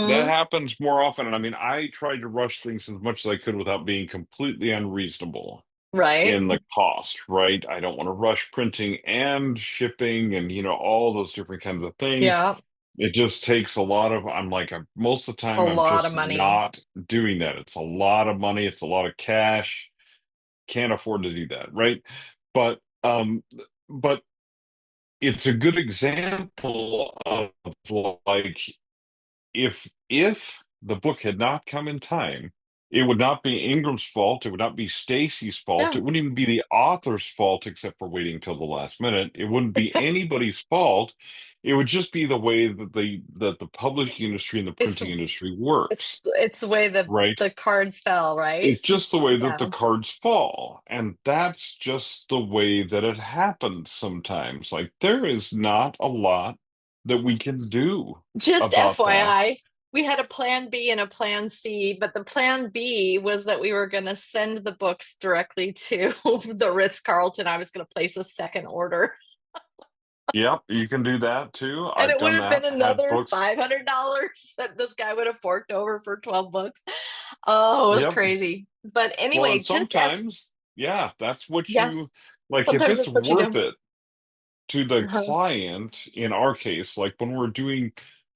That Hmm. happens more often. And I mean, I tried to rush things as much as I could without being completely unreasonable Right? in the cost, right? I don't want to rush printing and shipping and, all those different kinds of things. Yeah. It just takes a lot of, I'm like, most of the A time, I'm lot of just money. not doing that. It's a lot of money, it's a lot of cash. Can't afford to do that, right? But, but it's a good example of, like, if the book had not come in time, it would not be Ingram's fault. It would not be Stacy's fault. Yeah. It wouldn't even be the author's fault, except for waiting till the last minute. It wouldn't be anybody's fault. It would just be the way that the publishing industry and the It's printing industry it's works, it's the way right? the cards fell, right? It's just the way that the Yeah. cards fall. And that's just the way that it happens sometimes. Like, there is not a lot that we can do Just about that. FYI, we had a plan B and a plan C, but the plan B was that we were going to send the books directly to the Ritz-Carlton. I was going to place a second order, Yep, you can do that too. and I've it would done have been that. Had another books. $500 that this guy would have forked over for 12 books. Oh, it was Yep. crazy. But Well, anyway, and just F, sometimes, yeah, that's what you yes, like. If sometimes it's that's what you worth do. it to the Uh-huh. client, in our case, like when we're doing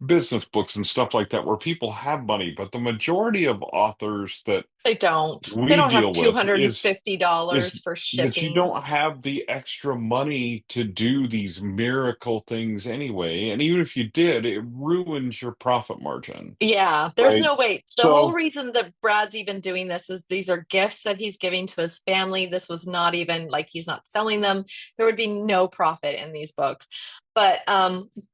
business books and stuff like that, where people have money, but the majority of authors that They don't. They we don't have deal with $250 is for that you shipping. don't have the extra money to do these miracle things anyway. And even if you did, it ruins your profit margin, Yeah, there's right? no way. The whole So, reason that Brad's even doing this is these are gifts that he's giving to his family. This was not even like he's not selling them. There would be no profit in these books. But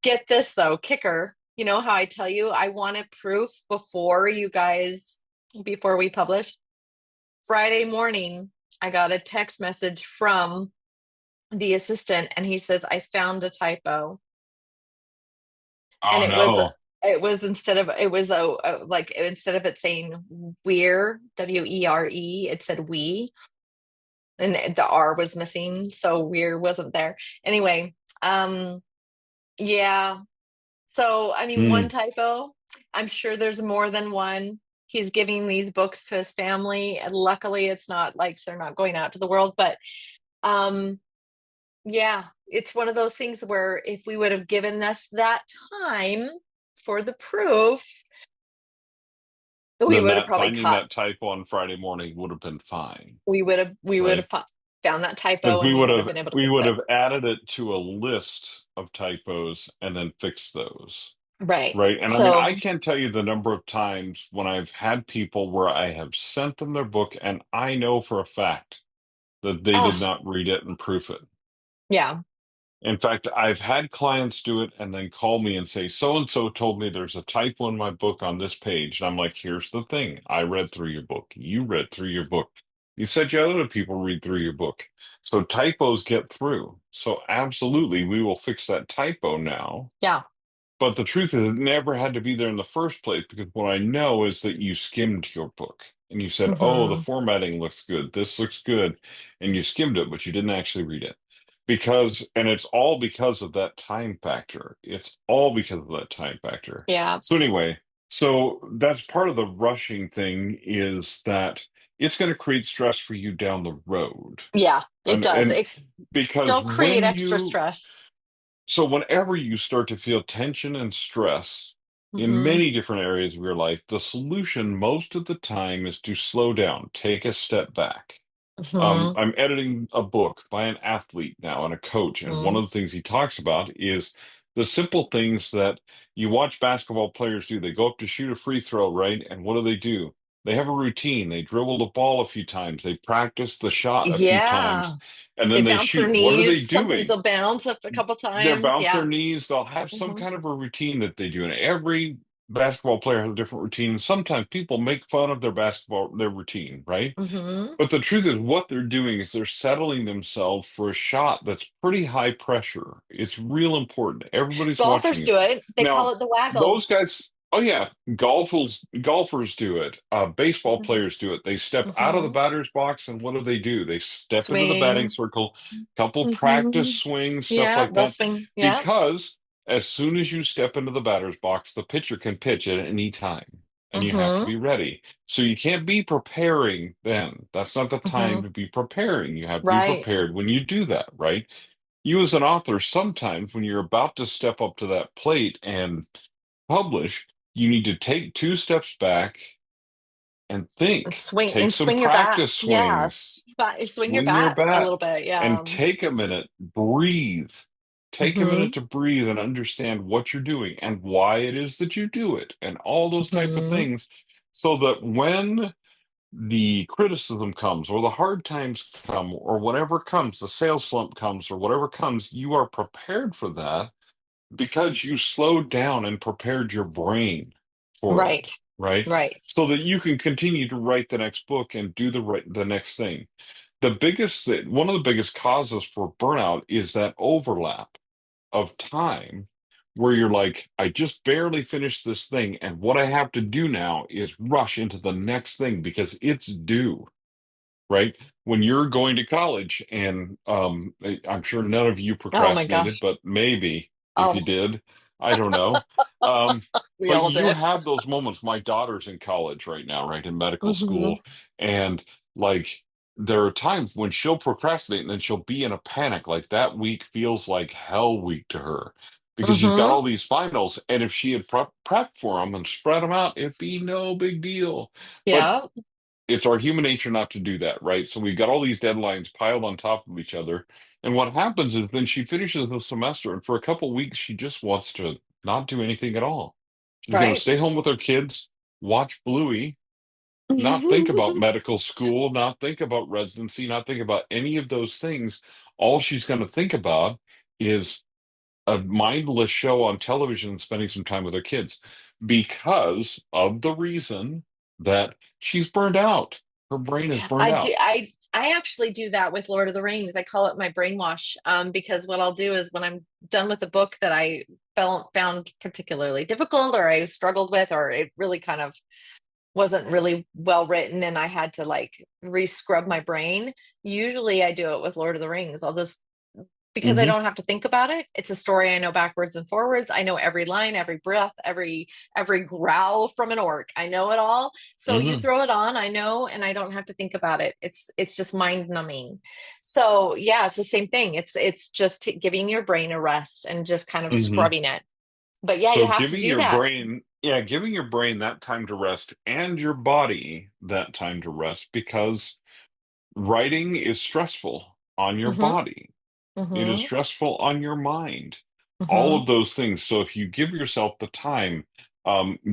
get this though, kicker. You know how I tell you I wanted proof before you guys before we publish? Friday morning, I got a text message from the assistant and he says, I found a typo. And oh no. it was instead of it was a like instead of it saying WERE, it said we, and the R was missing, so we're wasn't there. Anyway, um, yeah. So I mean, one Hmm. typo. I'm sure there's more than one. He's giving these books to his family, and luckily, it's not like they're not going out to the world. But um, yeah, it's one of those things where if we would have given us that time for the proof, we Then would have that probably finding caught, that typo on Friday morning would have been fine, we would right? have found that Because typo and we we would would have have been able to we fix would it. have added it to a list of typos and then fixed those. Right. Right. And I mean, I So, can't tell you the number of times when I've had people where I have sent them their book and I know for a fact that they did oh, not read it and proof it. yeah. In fact, I've had clients do it and then call me and say, so and so told me there's a typo in my book on this page. And I'm like, here's the thing. I read through your book. You read through your book. You said you other people read through your book. So typos get through. So absolutely, we will fix that typo now. Yeah. But the truth is, it never had to be there in the first place because what I know is that you skimmed your book and you said, oh, the Hmm. formatting looks good. This looks good. And you skimmed it, but you didn't actually read it. And it's all because of that time factor. It's all because of that time factor. Yeah. So, anyway, so that's part of the rushing thing is that it's going to create stress for you down the road. Yeah, it does. And It because don't create extra stress. whenever you start to feel tension and stress in Hmm. many different areas of your life, the solution most of the time is to slow down, take a step back. Hmm. I'm editing a book by an athlete now and a coach, and one Hmm. of the things he talks about is the simple things that you watch basketball players do. They go up to shoot a free throw, right? And what do? They have a routine. They dribble the ball a few times. They practice the shot a few Yeah. times, and They then they bounce their shoot. What are they knees. Sometimes doing? they'll bounce up a couple They'll times. bounce their Yeah. knees. They'll have some Hmm. kind of a routine that they do. And every basketball player has a different routine. Sometimes people make fun of their routine, right? Hmm. But the truth is, what they're doing is they're settling themselves for a shot that's pretty high pressure. It's real important. Everybody's watching Golfers you. do it. They call Now, it the waggle. those guys, oh yeah, golfers do it. Baseball players do it. They step out of the Hmm. batter's box, and what do? They step into the batting Swing. circle, couple practice Hmm. swings, stuff Yeah, like they'll that. swing. Yeah. Because as soon as you step into the batter's box, the pitcher can pitch at any time, and you have to Hmm. be ready. So you can't be preparing then. That's not the time Hmm. to be preparing. You have to be Right. prepared when you do that, right? You as an author, sometimes when you're about to step up to that plate and publish, you need to take two steps back and think. Take And some swing your bat. practice swings, Yes. Swing your swing your bat a bat, little bit. and Yeah. take a minute, breathe. Take a minute Hmm. to breathe and understand what you're doing and why it is that you do it, and all those type of Hmm. things, so that when the criticism comes or the hard times come or whatever comes, the sales slump comes or whatever comes, you are prepared for that because you slowed down and prepared your brain for it, Right. right? Right. So that you can continue to write the next book and do the next thing. One of the biggest causes for burnout is that overlap of time where you're like, I just barely finished this thing, and what I have to do now is rush into the next thing because it's due, right? When you're going to college, and I'm sure none of you Oh my procrastinated, gosh. but maybe if you Oh, did, I don't know. Um, we but all you did. have those moments. My daughter's in college right now, right, in medical Hmm. school, and like there are times when she'll procrastinate and then she'll be in a panic. Like that week feels like hell week to her. Because you've got Hmm. all these finals, and if she had prepped for them and spread them out, it'd be no big deal. But Yeah. it's our human nature not to do that, right? So we've got all these deadlines piled on top of each other. And what happens is then she finishes the semester, and for a couple weeks, she just wants to not do anything at all. She's going to Right. stay home with her kids, watch Bluey, not think about medical school, not think about residency, not think about any of those things. All she's going to think about is a mindless show on television and spending some time with her kids because of the reason that she's burned out. Her brain is burned I do. out. I actually do that with Lord of the Rings. I call it my brainwash. Because what I'll do is when I'm done with a book that I found particularly difficult, or I struggled with, or it really kind of wasn't really well written, and I had to like re-scrub my brain. Usually, I do it with Lord of the Rings. I'll just, because I Hmm. don't have to think about it. It's a story I know backwards and forwards. I know every line, every breath, every growl from an orc. I know it all. So you Hmm. throw it on, I know, and I don't have to think about it. It's just mind numbing. So yeah, it's the same thing. It's just giving your brain a rest and just kind of Hmm. scrubbing it. But yeah, you So have to do that. giving your brain that time to rest and your body that time to rest because writing is stressful on your Hmm. body. It is Hmm. stressful on your mind. All Hmm. of those things. So if you give yourself the time,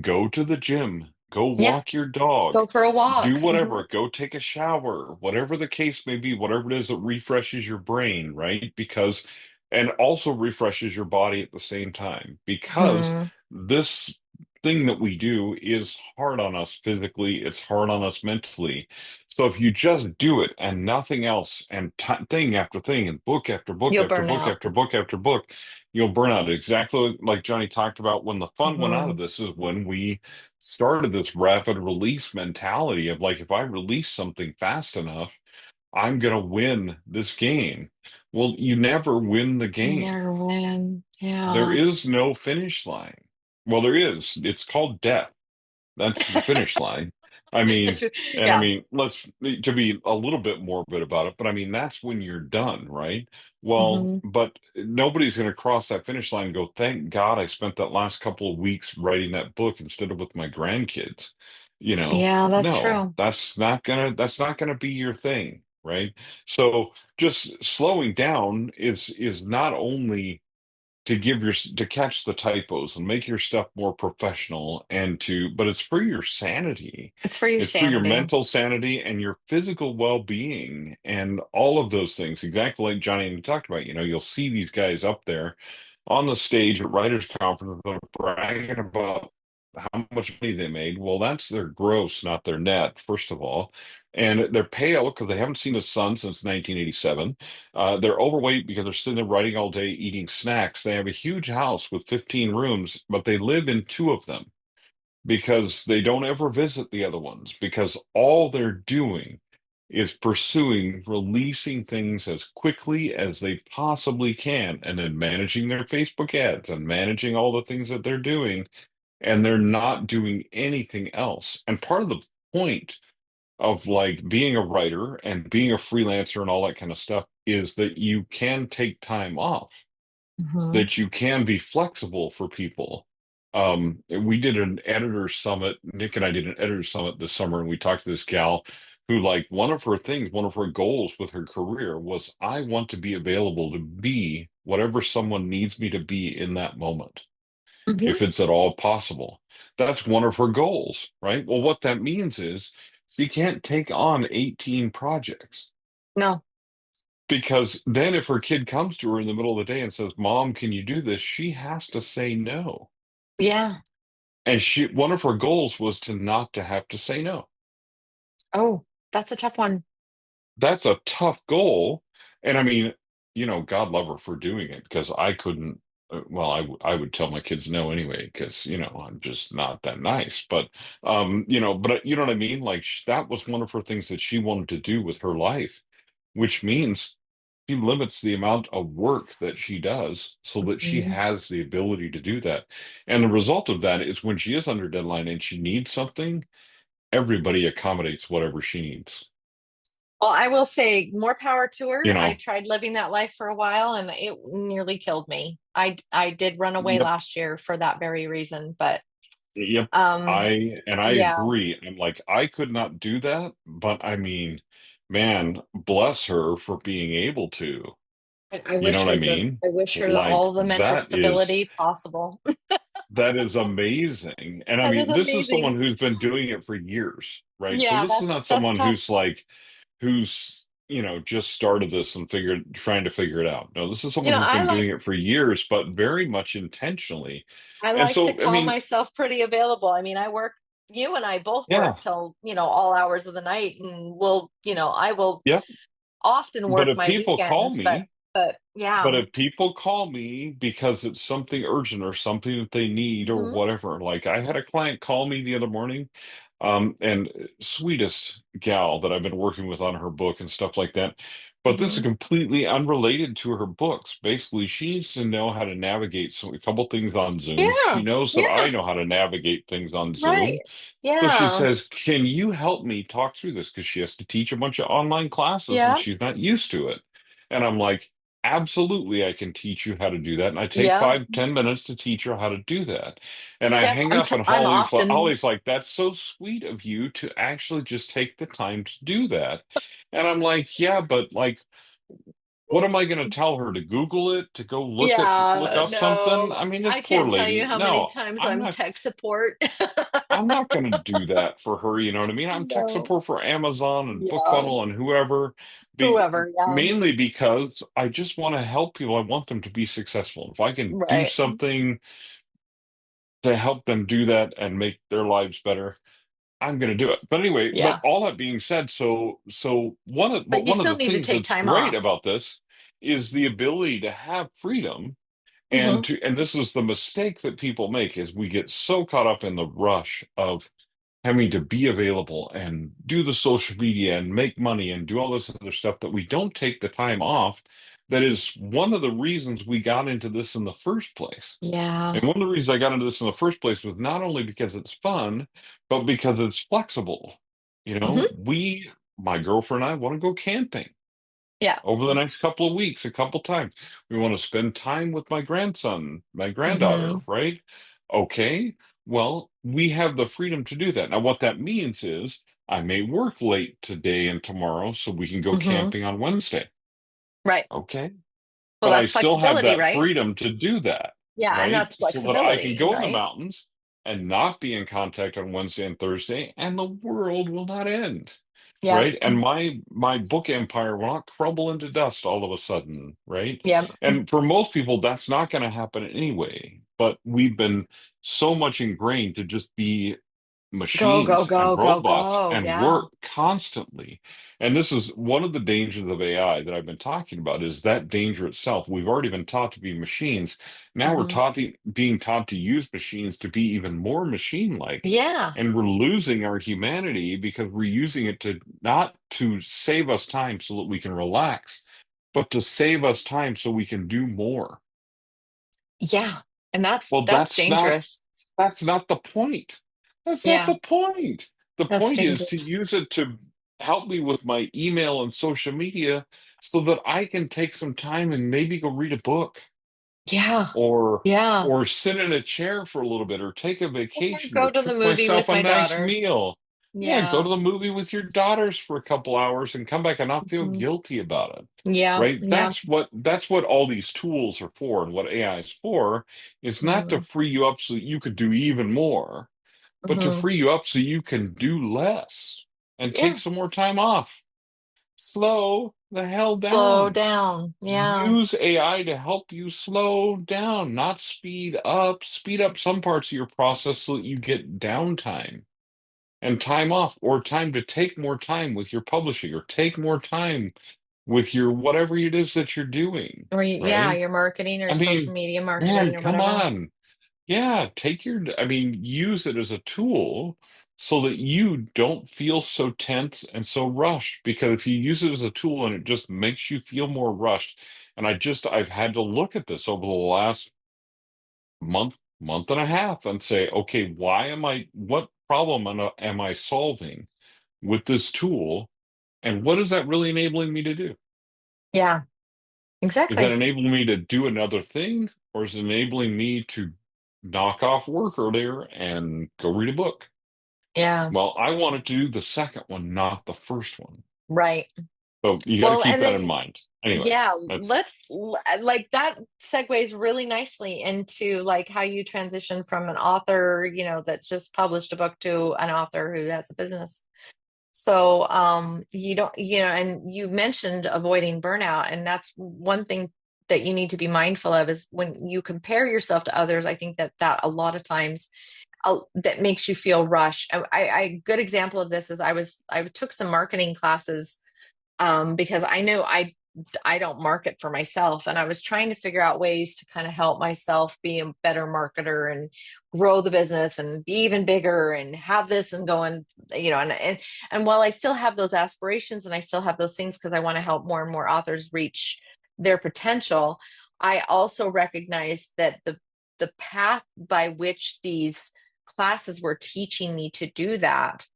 go to the gym, go Yeah, walk your dog, go for a do walk. Hmm. whatever, go take a shower, whatever the case may be, whatever it is that refreshes your brain, right? Because, and also refreshes your body at the same time, because Hmm. this thing that we do is hard on us physically, it's hard on us mentally. So if you just do it and nothing else, and thing after thing, and book after book You'll after burn book out. after book after book, you'll burn out. Exactly like Johnny talked about, when the fun went out of Hmm. this is when we started this rapid release mentality of like, if I release something fast enough, I'm gonna win this game. Well, you never win the You game. never win. There Yeah. is no finish line. Well, there is. It's called death. That's the finish line. I mean, and I Yeah. mean, let's to be a little bit morbid about it, but I mean, that's when you're done, right? Well, Hmm. but nobody's going to cross that finish line and go, thank God I spent that last couple of weeks writing that book instead of with my grandkids. Yeah, that's No, true. that's not gonna be your thing, right? So just slowing down is not only to catch the typos and make your stuff more professional, and to but it's for your sanity. It's for your It's for your sanity. mental sanity and your physical well-being and all of those things. Exactly like Johnny and you talked about. You'll see these guys up there on the stage at writers' conference bragging about how much money they made. Well, that's their gross, not their net, first of all. And they're pale because they haven't seen the sun since 1987. They're overweight because they're sitting there writing all day, eating snacks. They have a huge house with 15 rooms, but they live in two of them because they don't ever visit the other ones because all they're doing is pursuing releasing things as quickly as they possibly can and then managing their Facebook ads and managing all the things that they're doing, and they're not doing anything else. And part of the point of like being a writer and being a freelancer and all that kind of stuff is that you can take time off, Hmm. that you can be flexible for people. We did an editor summit. Nick and I did an editor summit this summer, and we talked to this gal who, like, one of her things, one of her goals with her career was, I want to be available to be whatever someone needs me to be in that moment, Hmm. if it's at all possible. That's one of her goals, right? Well, what that means is she can't take on 18 projects. No. Because then if her kid comes to her in the middle of the day and says, Mom, can you do this? She has to say no. Yeah. And one of her goals was to not to have to say no. Oh, that's a tough one. That's a tough goal. And I mean, God love her for doing it because I couldn't, well, I would tell my kids no anyway because, I'm just not that nice. But you know what I mean? Like that was one of her things that she wanted to do with her life, which means she limits the amount of work that she does so that she Mhm. has the ability to do that. And the result of that is when she is under deadline and she needs something, everybody accommodates whatever she needs. Well, I will say more power to You her. I know, tried living that life for a while and it nearly killed me. I did run away yep, last year for that very reason, but yep. um I yeah, agree. I'm like, I could not do that, but I mean, man, bless her for being able to. I You know wish what I her mean? all Like the mental stability possible. that is amazing. And I That is mean, this is amazing. someone who's been doing it for years, right? So Yeah, this is not that's someone tough. who's like, just started this and trying to figure it out. No, this is You someone know, who's been doing it for years, but very much intentionally. I And like to so, I call mean, myself pretty available. I mean, you and I both yeah, work till, all hours of the night and I will yeah. often But work if my people call weekends, but me, yeah. But if people call me because it's something urgent or something that they need or Hmm. whatever, like I had a client call me the other morning, and sweetest gal that I've been working with on her book and stuff like that. But this is Hmm. completely unrelated to her books. Basically, she needs to know how to navigate a couple things on Zoom. She Yeah. knows that I Yeah. know how to navigate things on Right. Zoom. So she Yeah. says, Can you help me talk through this? Because she has to teach a bunch of online classes and Yeah. she's not used to it. And I'm like, absolutely, I can teach you how to do that. And I take Yeah. 5, 10 minutes to teach her how to do that. And I Yep. hang up, and I'm often, Holly's like, that's so sweet of you to actually just take the time to do that. And I'm like, yeah, but like, what am I going to tell her to Google it, to go look yeah, up something? no, I mean, this I poor can't tell you lady. how many No, times I'm tech support. I'm not going to do that for her. You know what I mean? I'm tech No. support for Amazon and Yeah. BookFunnel and whoever, Whoever. Yeah. mainly because I just want to help people. I want them to be successful. If I can do Right. something to help them do that and make their lives better, I'm going to do it. But anyway, but Yeah. all that being said, But you one of still the need to things take that's time great off. about this is the ability to have freedom. Hmm. And this is the mistake that people make is we get so caught up in the rush of having to be available and do the social media and make money and do all this other stuff that we don't take the time off. That is one of the reasons we got into this in the first place. Yeah. And one of the reasons I got into this in the first place was not only because it's fun, but because it's flexible. Hmm. My girlfriend and I want to go camping Yeah. over the next couple of weeks, a couple times. We want to spend time with my grandson, my granddaughter, Hmm. right? Okay, well, we have the freedom to do that. Now, what that means is I may work late today and tomorrow so we can go Hmm. camping on Wednesday. Right. Okay. Well, but I that's still have flexibility, that right? freedom to do that, Yeah, and right? that's So that I can flexibility, go in the right? mountains and not be in contact on Wednesday and Thursday, and the world will not end, Yeah. right? And my book empire will not crumble into dust all of a sudden, right? Yeah. And for most people, that's not going to happen anyway. But we've been so much ingrained to just be Go, go, machines and go, go, robots go. and Yeah. work constantly. And this is one of the dangers of AI that I've been talking about is that danger itself. We've already been taught to be machines. Now we're Hmm. being taught to use machines to be even more machine-like. Yeah. And we're losing our humanity because we're using it to not to save us time so that we can relax, but to save us time so we can do more. Yeah. And Well, that's dangerous. that's not the point. That's not Yeah. the point. The That's point is to dangerous. use it to help me with my email and social media so that I can take some time and maybe go read a book Yeah. or Yeah. sit in a chair for a little bit or take a Or vacation go or to the cook movie myself with a my nice daughters. meal. Yeah, go Yeah. to the movie with your daughters for a couple hours and come back and not feel Mhm. guilty about it. Yeah. Right? Yeah. That's what all these tools are for and what AI is for is not to Hmm. free you up so that you could do even more, but to Hmm. free you up so you can do less and take Yeah. some more time off. Slow the hell Slow down. down. Yeah. Use AI to help you slow down, not speed up. Speed up some parts of your process so that you get downtime and time off, or time to take more time with your publishing, or take more time with your whatever it is that you're doing, Or yeah, right? your marketing or I social mean, media man, marketing or come whatever. on. Yeah, I mean, use it as a tool so that you don't feel so tense and so rushed. Because if you use it as a tool and it just makes you feel more rushed, and I've had to look at this over the last month and a half and say, okay, what problem am I solving with this tool? And what is that really enabling me to do? Yeah, Is that exactly. enabling me to do another thing, or is it enabling me to knock off work earlier and go read a book? Yeah, Well, I wanted to do the second one, not the first one. right. So you got to Well, keep and that then in mind. Anyway, yeah, that's like that segues really nicely into like how you transition from an author, that's just published a book to an author who has a business. So, you don't, and you mentioned avoiding burnout, and that's one thing that you need to be mindful of is when you compare yourself to others. I think that a lot of times that makes you feel rushed. Good example of this is I took some marketing classes because I know I don't market for myself, and I was trying to figure out ways to kind of help myself be a better marketer and grow the business and be even bigger and have this and going, and while I still have those aspirations and I still have those things because I want to help more and more authors reach their potential, I also recognize that the path by which these classes were teaching me to do that,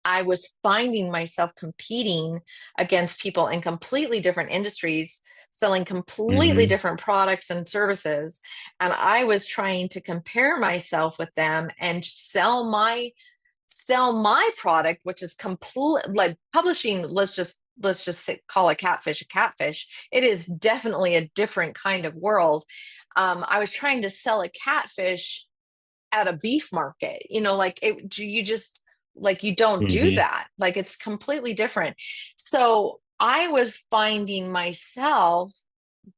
I was finding myself competing against people in completely different industries, selling completely hmm different products and services. And I was trying to compare myself with them and sell my product, which is complete like publishing. Let's just call a catfish. It is definitely a different kind of world. I was trying to sell a catfish at a beef market, like you just like you don't do hmm that, like it's completely different. So I was finding myself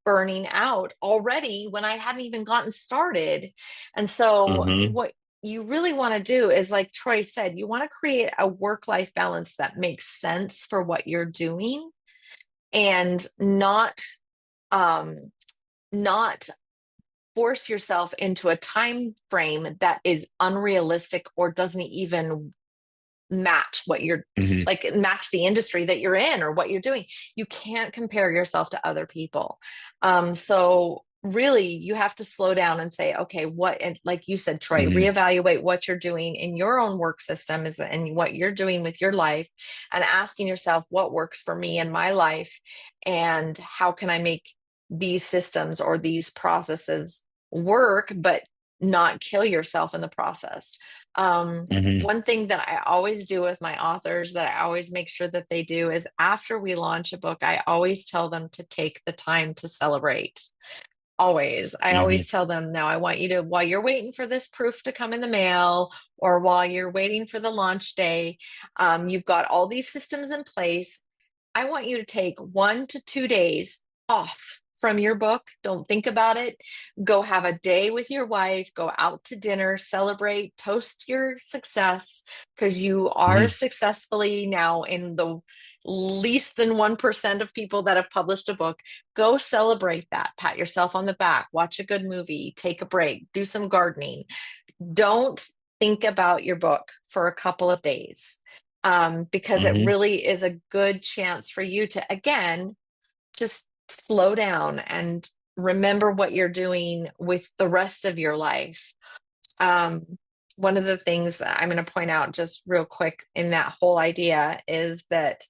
burning out already when I hadn't even gotten started. And so hmm what you really want to do is, like Troy said, you want to create a work life balance that makes sense for what you're doing, and um not force yourself into a time frame that is unrealistic or doesn't even match what you're hmm like match the industry that you're in or what you're doing. You can't compare yourself to other people. So really you have to slow down and say, okay, what, and like you said, Troy, hmm reevaluate what you're doing in your own work system is and what you're doing with your life, and asking yourself what works for me in my life, and how can I make these systems or these processes work, but not kill yourself in the process. Hmm. One thing that I always do with my authors that I always make sure that they do is after we launch a book, I always tell them to take the time to celebrate. Always. I Hmm. always tell them, now I want you to, while you're waiting for this proof to come in the mail, or while you're waiting for the launch day, you've got all these systems in place. I want you to take 1 to 2 days off from your book. Don't think about it. Go have a day with your wife, go out to dinner, celebrate, toast your success because you are Hmm. successfully now in the least than 1% of people that have published a book. Go celebrate that. Pat yourself on the back, watch a good movie, take a break, do some gardening. Don't think about your book for a couple of days, because it Hmm. really is a good chance for you to, again, just slow down and remember what you're doing with the rest of your life. Um, One of the things that I'm going to point out just real quick in that whole idea is that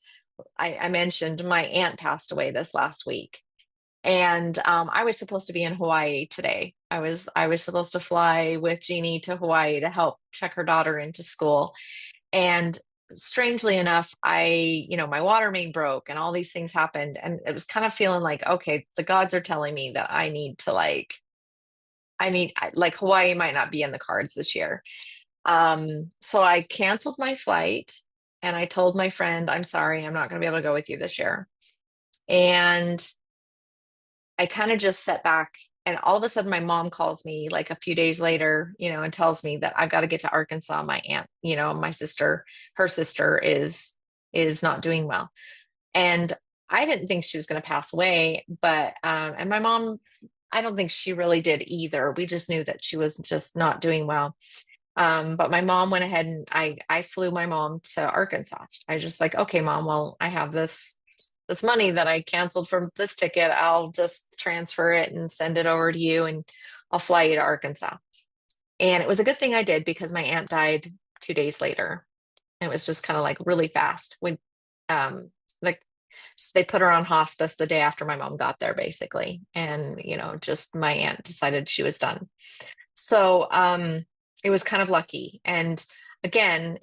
I mentioned my aunt passed away this last week. And I was supposed to be in Hawaii today. I was supposed to fly with Jeannie to Hawaii to help check her daughter into school. And strangely enough, my water main broke and all these things happened. And it was kind of feeling like, okay, the gods are telling me that I need to like Hawaii might not be in the cards this year. So I canceled my flight and I told my friend, I'm sorry, I'm not going to be able to go with you this year. And I kind of just sat back, and all of a sudden my mom calls me like a few days later, and tells me that I've got to get to Arkansas. My aunt, my sister, her sister is not doing well. And I didn't think she was going to pass away, but and my mom, I don't think she really did either. We just knew that she was just not doing well. But my mom went ahead and I flew my mom to Arkansas. I was just like, okay, mom, well, I have this money that I canceled from this ticket. I'll just transfer it and send it over to you and I'll fly you to Arkansas. And it was a good thing I did because my aunt died 2 days later. It was just kind of like really fast. When like they put her on hospice the day after my mom got there, basically. And, just my aunt decided she was done. So it was kind of lucky. And again,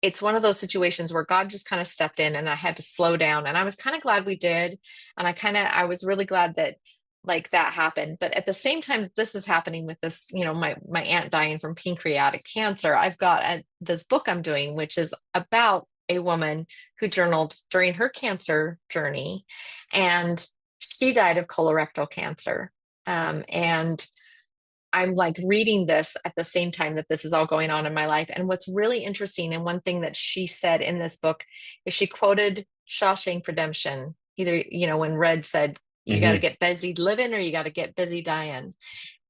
it's one of those situations where God just kind of stepped in and I had to slow down. And I was kind of glad we did. And I was really glad that like that happened. But at the same time, this is happening with this, my aunt dying from pancreatic cancer. I've got this book I'm doing, which is about a woman who journaled during her cancer journey. And she died of colorectal cancer. And I'm like reading this at the same time that this is all going on in my life. And what's really interesting, and one thing that she said in this book is she quoted Shawshank Redemption, either, when Red said, you got to Hmm. get busy living or you got to get busy dying.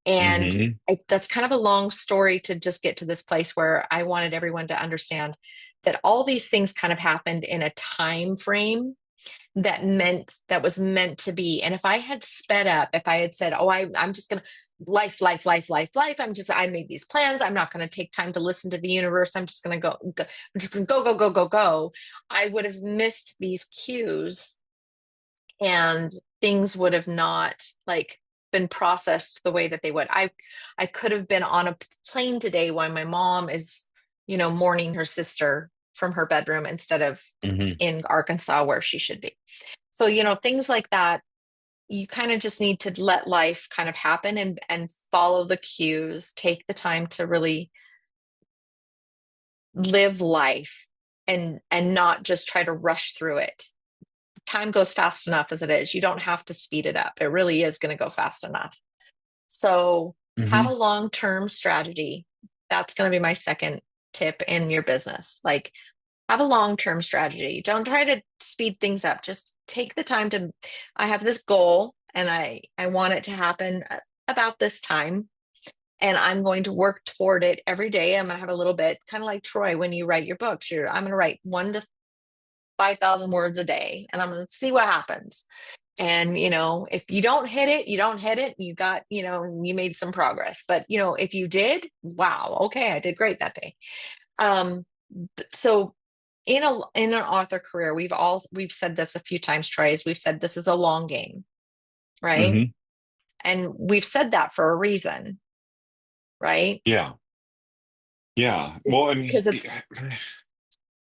And Hmm. that's kind of a long story to just get to this place where I wanted everyone to understand that all these things kind of happened in a time frame that was meant to be. And if I had sped up, if I had said, oh, I'm just going to life, I made these plans. I'm not going to take time to listen to the universe. I'm just going to go. I'm just going to go. I would have missed these cues and things would have not like been processed the way that they would. I could have been on a plane today while my mom is, mourning her sister from her bedroom instead of Hmm. in Arkansas where she should be. So, things like that, you kind of just need to let life kind of happen and follow the cues, take the time to really live life and not just try to rush through it. Time goes fast enough as it is. You don't have to speed it up. It really is going to go fast enough. So have a Hmm. long-term strategy. That's going to be my second tip in your business. Like have a long-term strategy. Don't try to speed things up. Just take the time to, I have this goal and I want it to happen about this time. And I'm going to work toward it every day. I'm going to have a little bit, kind of like Troy, when you write your books, I'm going to write 1 to 5,000 words a day and I'm going to see what happens. And, if you don't hit it, you don't hit it. You got, you made some progress. But, if you did, wow, okay, I did great that day. Um, so in an author career, we've said this a few times, Troy, we've said this is a long game, right? Hmm. And we've said that for a reason, right? Yeah. Yeah. Well, and Because it's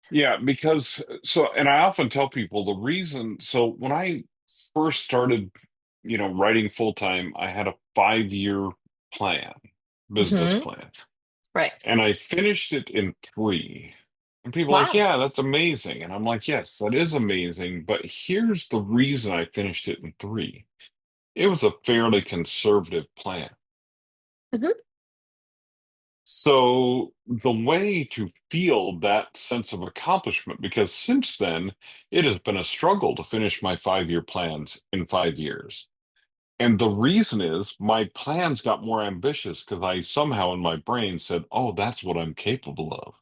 yeah, because so, and I often tell people the reason. So when I first started, writing full time, I had a 5-year plan, business Mhm. plan, Right. and I finished it in three. And people are like, Wow. yeah, that's amazing. And I'm like, yes, that is amazing. But here's the reason I finished it in three. It was a fairly conservative plan. Mhm. So the way to feel that sense of accomplishment, because since then it has been a struggle to finish my 5-year plans in 5 years. And the reason is my plans got more ambitious because I somehow in my brain said, oh, that's what I'm capable of.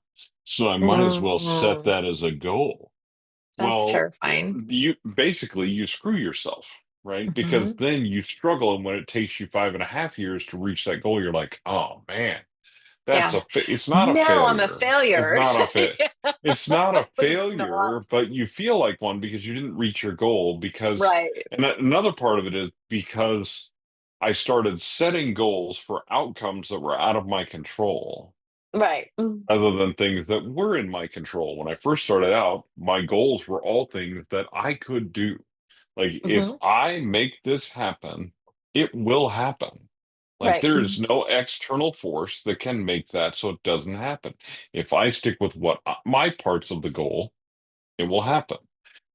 So I might as well set Mm, that as a goal. that's Well, terrifying. you screw yourself, right? Because Hmm. then you struggle, and when it takes you 5.5 years to reach that goal, you're like, oh man. Yeah. It's not a Now I'm a failure. It's failure. not a fa Yeah. It's not a But it's not. failure, but you feel like one because you didn't reach your goal because, Right. and another part of it is because I started setting goals for outcomes that were out of my control Right. Mm-hmm. other than things that were in my control. When I first started out, my goals were all things that I could do. Like, if I make this happen, it will happen. Like, Right. there is no external force that can make that so it doesn't happen. If I stick with what my parts of the goal, it will happen.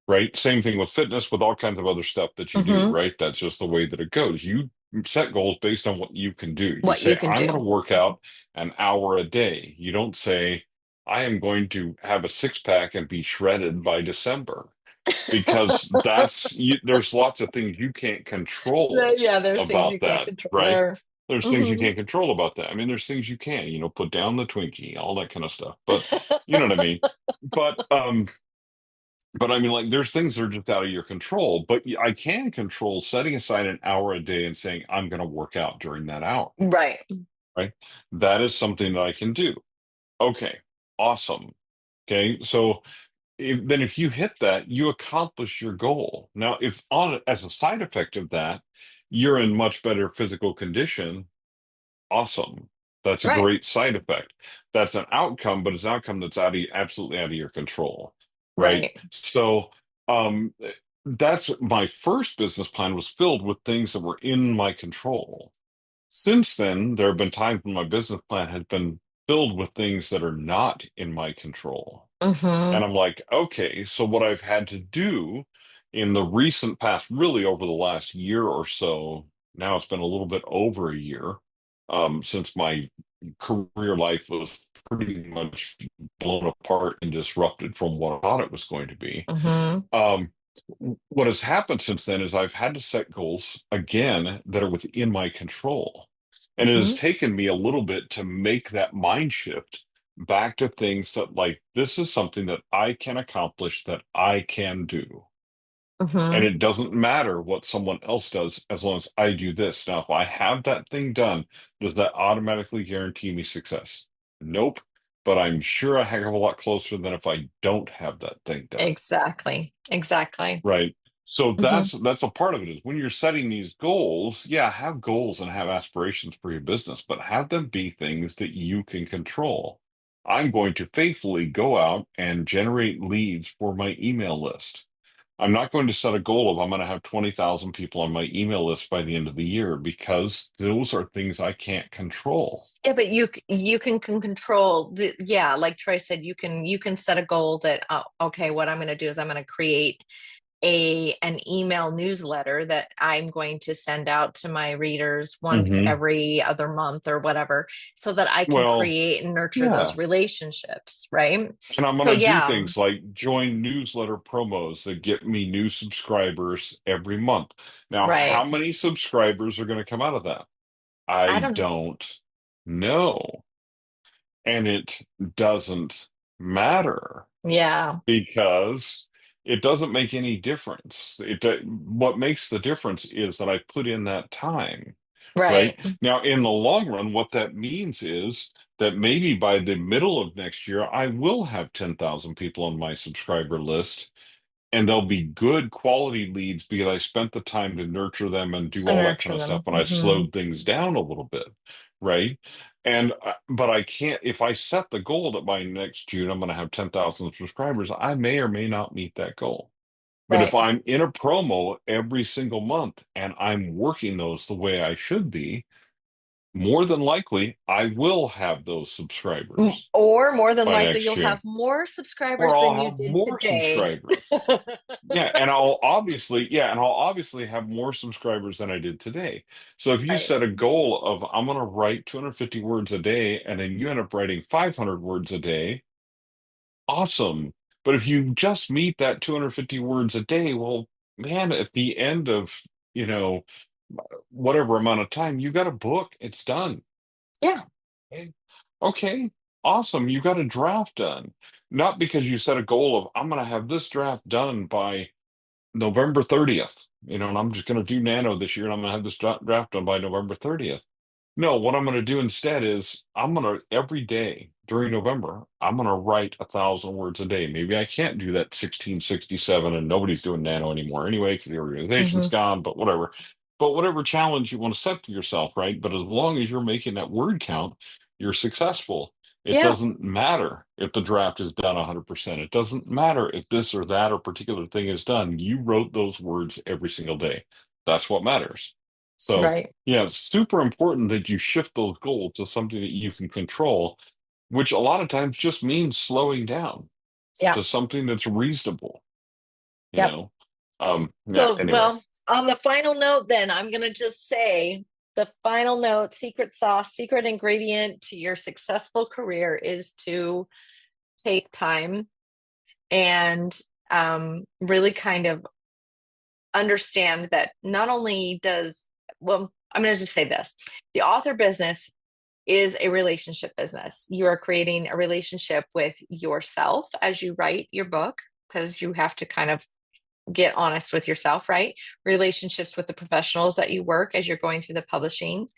Right? Same thing with fitness, with all kinds of other stuff that you do, Hmm. right? That's just the way that it goes. You set goals based on what you can do. You What you say, can I'm going to do. work out an hour a day. You don't say, I am going to have a six pack and be shredded by December, because there's lots of things you can't control Yeah, there's things about you can't that, control right? there. There's things you Hmm. can't control about that. I mean, there's things you can, put down the Twinkie, all that kind of stuff. But you know what I mean? But but I mean, like, there's things that are just out of your control. But I can control setting aside an hour a day and saying, I'm going to work out during that hour, Right. right? That is something that I can do. Okay, awesome. Okay, so if you hit that, you accomplish your goal. Now, if on as a side effect of that, you're in much better physical condition, awesome. That's a Right. great side effect. That's an outcome, but it's an outcome that's absolutely out of your control, right? Right. So, um, that's my first business plan was filled with things that were in my control. Since then, there have been times when my business plan has been filled with things that are not in my control. Hmm. And I'm like, okay, so what I've had to do in the recent past, really over the last year or so, now it's been a little bit over a year, since my career life was pretty much blown apart and disrupted from what I thought it was going to be. Hmm. Um, what has happened since then is I've had to set goals again that are within my control. And it has Hmm. taken me a little bit to make that mind shift back to things that, like, this is something that I can accomplish, that I can do. And Hmm. it doesn't matter what someone else does as long as I do this. Now, if I have that thing done, does that automatically guarantee me success? Nope. But I'm sure a heck of a lot closer than if I don't have that thing done. Exactly. Exactly. Right. So Hmm. that's a part of it, is when you're setting these goals, yeah, have goals and have aspirations for your business, but have them be things that you can control. I'm going to faithfully go out and generate leads for my email list. I'm not going to set a goal of I'm going to have 20,000 people on my email list by the end of the year, because those are things I can't control. Yeah, but you can control the, yeah, like Troy said, you can set a goal that okay, what I'm going to do is I'm going to create an email newsletter that I'm going to send out to my readers once Hmm. every other month or whatever, so that I can Well, create and nurture those yeah. relationships, right? And I'm going So to do yeah, things like join newsletter promos that get me new subscribers every month. Now, how right. many subscribers are going to come out of that? I I don't know. don't know. And it doesn't matter, Yeah, because it doesn't make any difference. What makes the difference is that I put in that time. Right? right. Now, in the long run, what that means is that maybe by the middle of next year, I will have 10,000 people on my subscriber list, and they'll be good quality leads because I spent the time to nurture them and do To all that kind nurture of stuff. them. And I Hmm. slowed things down a little bit, right? But I can't, if I set the goal that by next June I'm going to have 10,000 subscribers, I may or may not meet that goal. But if Right. I'm in a promo every single month and I'm working those the way I should be, more than likely I will have those subscribers Or more than by likely, next you'll have June, more or subscribers than I'll you have did more today. subscribers. And I'll obviously have more subscribers than I did today. So if you Right. set a goal of I'm going to write 250 words a day and then you end up writing 500 words a day, awesome. But if you just meet that 250 words a day, well, man, at the end of, you know, whatever amount of time, you got a book, it's done. Yeah. Okay, okay, awesome. You got a draft done. Not because you set a goal of I'm going to have this draft done by November 30th, and I'm just going to do nano this year and I'm going to have this draft done by November 30th. No, what I'm going to do instead is I'm going to every day during November, I'm going to write 1,000 words a day. Maybe I can't do that 1667 and nobody's doing nano anymore anyway because the organization's Hmm. gone, but whatever. But whatever challenge you want to set for yourself, right? But as long as you're making that word count, you're successful. It Yeah. doesn't matter if the draft is done 100%. It doesn't matter if this or that or particular thing is done. You wrote those words every single day. That's what matters. So, Right. yeah, it's super important that you shift those goals to something that you can control, which a lot of times just means slowing down Yeah. to something that's reasonable, you Yep. know? Yeah, So, anyway. well, on the final note, then I'm going to just say the final note, secret sauce, secret ingredient to your successful career is to take time and really kind of understand that not only does, well, I'm going to just say this, the author business is a relationship business. You are creating a relationship with yourself as you write your book, because you have to kind of get honest with yourself, right? Relationships with the professionals that you work as you're going through the publishing.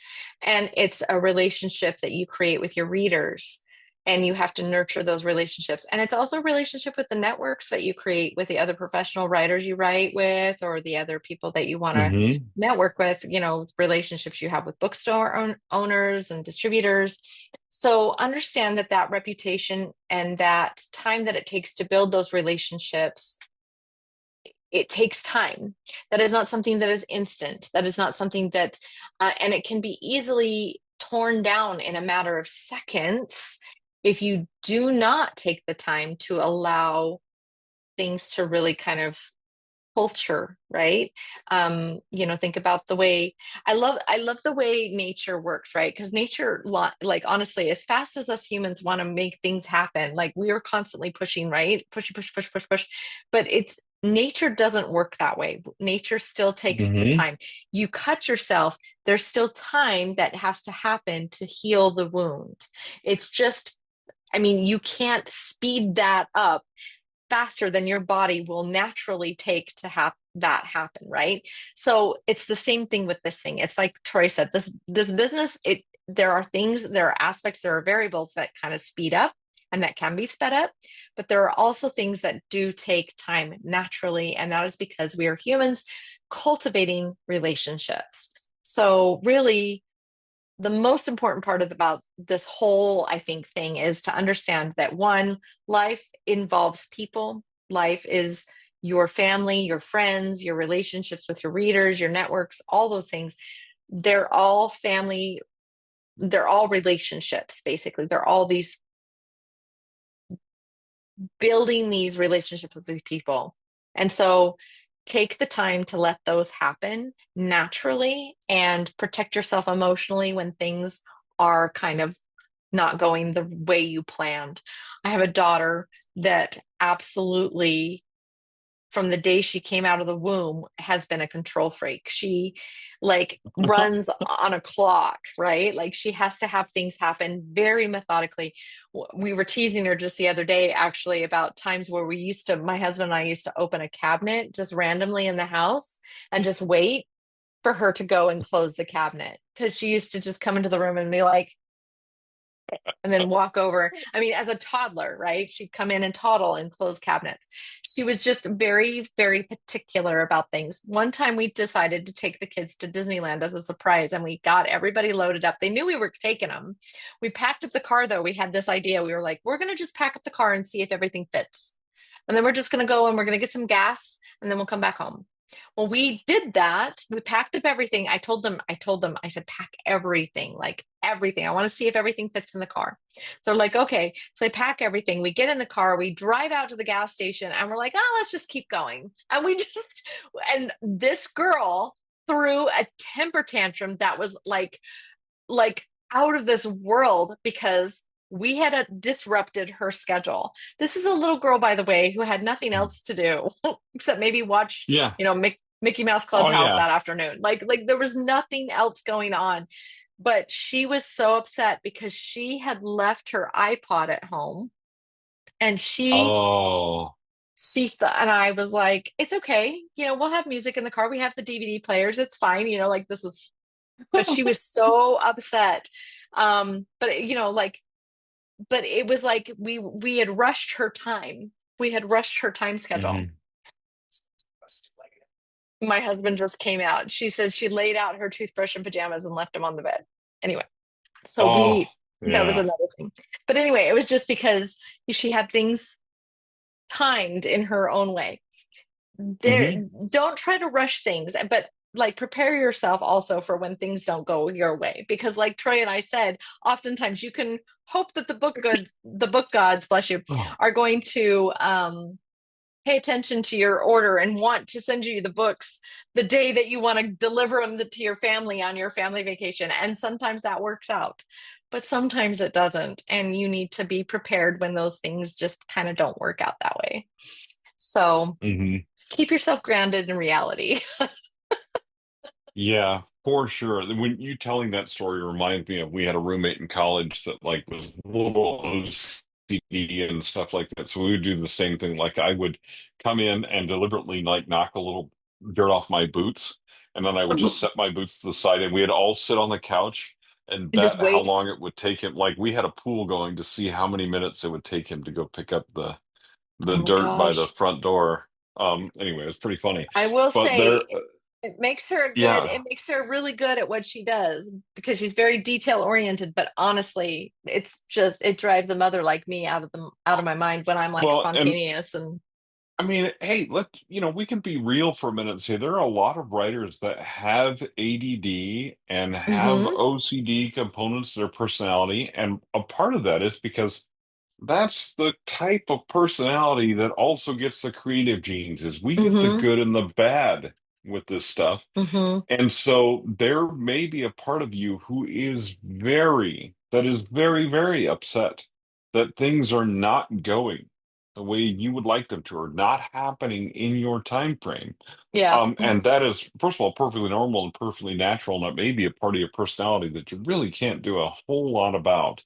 And it's a relationship that you create with your readers. And you have to nurture those relationships. And it's also a relationship with the networks that you create with the other professional writers you write with, or the other people that you want to Hmm. network with, relationships you have with bookstore owners and distributors. So understand that that reputation and that time that it takes to build those relationships, it takes time. That is not something that is instant. That is not something that, and it can be easily torn down in a matter of seconds if you do not take the time to allow things to really kind of culture, right? Think about the way I love the way nature works, right? Because nature, like honestly, as fast as us humans want to make things happen, like we are constantly pushing, right? Push. But it's nature doesn't work that way. Nature still takes the Hmm. time. You cut yourself, there's still time that has to happen to heal the wound. It's just, I mean, you can't speed that up faster than your body will naturally take to have that happen, right? So it's the same thing with this thing. It's like Troy said, this business, there are things, there are aspects, there are variables that kind of speed up and that can be sped up, but there are also things that do take time naturally, and that is because we are humans cultivating relationships. So really, the most important part about this whole, I think, thing is to understand that one, life involves people. Life is your family, your friends, your relationships with your readers, your networks, all those things. They're all family, they're all relationships, basically. They're all these building these relationships with these people. And so take the time to let those happen naturally and protect yourself emotionally when things are kind of not going the way you planned. I have a daughter that absolutely, from the day she came out of the womb, has been a control freak. She like runs on a clock, right? Like she has to have things happen very methodically. We were teasing her just the other day, actually, about times where my husband and I used to open a cabinet just randomly in the house and just wait for her to go and close the cabinet because she used to just come into the room and be like, and then walk over. I mean, as a toddler, right? She'd come in and toddle and close cabinets. She was just very, very particular about things. One time we decided to take the kids to Disneyland as a surprise, and we got everybody loaded up. They knew we were taking them. We packed up the car, though. We had this idea. We were like, we're going to just pack up the car and see if everything fits. And then we're just going to go and we're going to get some gas and then we'll come back home. Well, we did that. We packed up everything. I said, pack everything, like everything. I want to see if everything fits in the car. So they're like, okay. So they pack everything. We get in the car, we drive out to the gas station, and we're like, oh, let's just keep going. And and this girl threw a temper tantrum that was like out of this world because we had disrupted her schedule. This is a little girl, by the way, who had nothing else to do except maybe watch, Yeah. Mickey Mouse Oh, Clubhouse yeah. that afternoon. Like there was nothing else going on. But she was so upset because she had left her iPod at home, and Oh. she thought, and I was like, it's okay. We'll have music in the car. We have the DVD players. It's fine. Like this was, but she was so upset. But but it was like we had rushed her time. We had rushed her time schedule. Hmm. My husband just came out. She said she laid out her toothbrush and pajamas and left him on the bed. Anyway, so Oh, that was yeah. another thing. But anyway, it was just because she had things timed in her own way. There, Hmm. don't try to rush things, but like prepare yourself also for when things don't go your way. Because like Troy and I said, oftentimes you can hope that the book gods, bless you, Oh. are going to pay attention to your order and want to send you the books the day that you want to deliver them to your family on your family vacation. And sometimes that works out, but sometimes it doesn't. And you need to be prepared when those things just kind of don't work out that way. So Hmm. keep yourself grounded in reality. Yeah, for sure. When you telling that story reminds me of we had a roommate in college that like was a little OCD and stuff like that. So we would do the same thing. Like I would come in and deliberately like knock a little dirt off my boots, and then I would just And set my boots to the side, and we'd all sit on the couch and just bet how wait. long it would take him. Like we had a pool going to see how many minutes it would take him to go pick up the Oh my dirt by the gosh. front door. Anyway, it was pretty funny. I will But say there, it yeah. makes her really good at what she does because she's very detail oriented, but honestly, it's just it drives a mother like me out of my mind when I'm like Well, and spontaneous and I mean, hey, we can be real for a minute and say there are a lot of writers that have ADD and have hmm OCD components to their personality. And a part of that is because that's the type of personality that also gets the creative genes, is we get the hmm good and the bad with this stuff. hmm And so there may be a part of you that is very, very upset that things are not going the way you would like them to, or not happening in your time frame. Yeah. And that is, first of all, perfectly normal and perfectly natural, and it may be a part of your personality that you really can't do a whole lot about.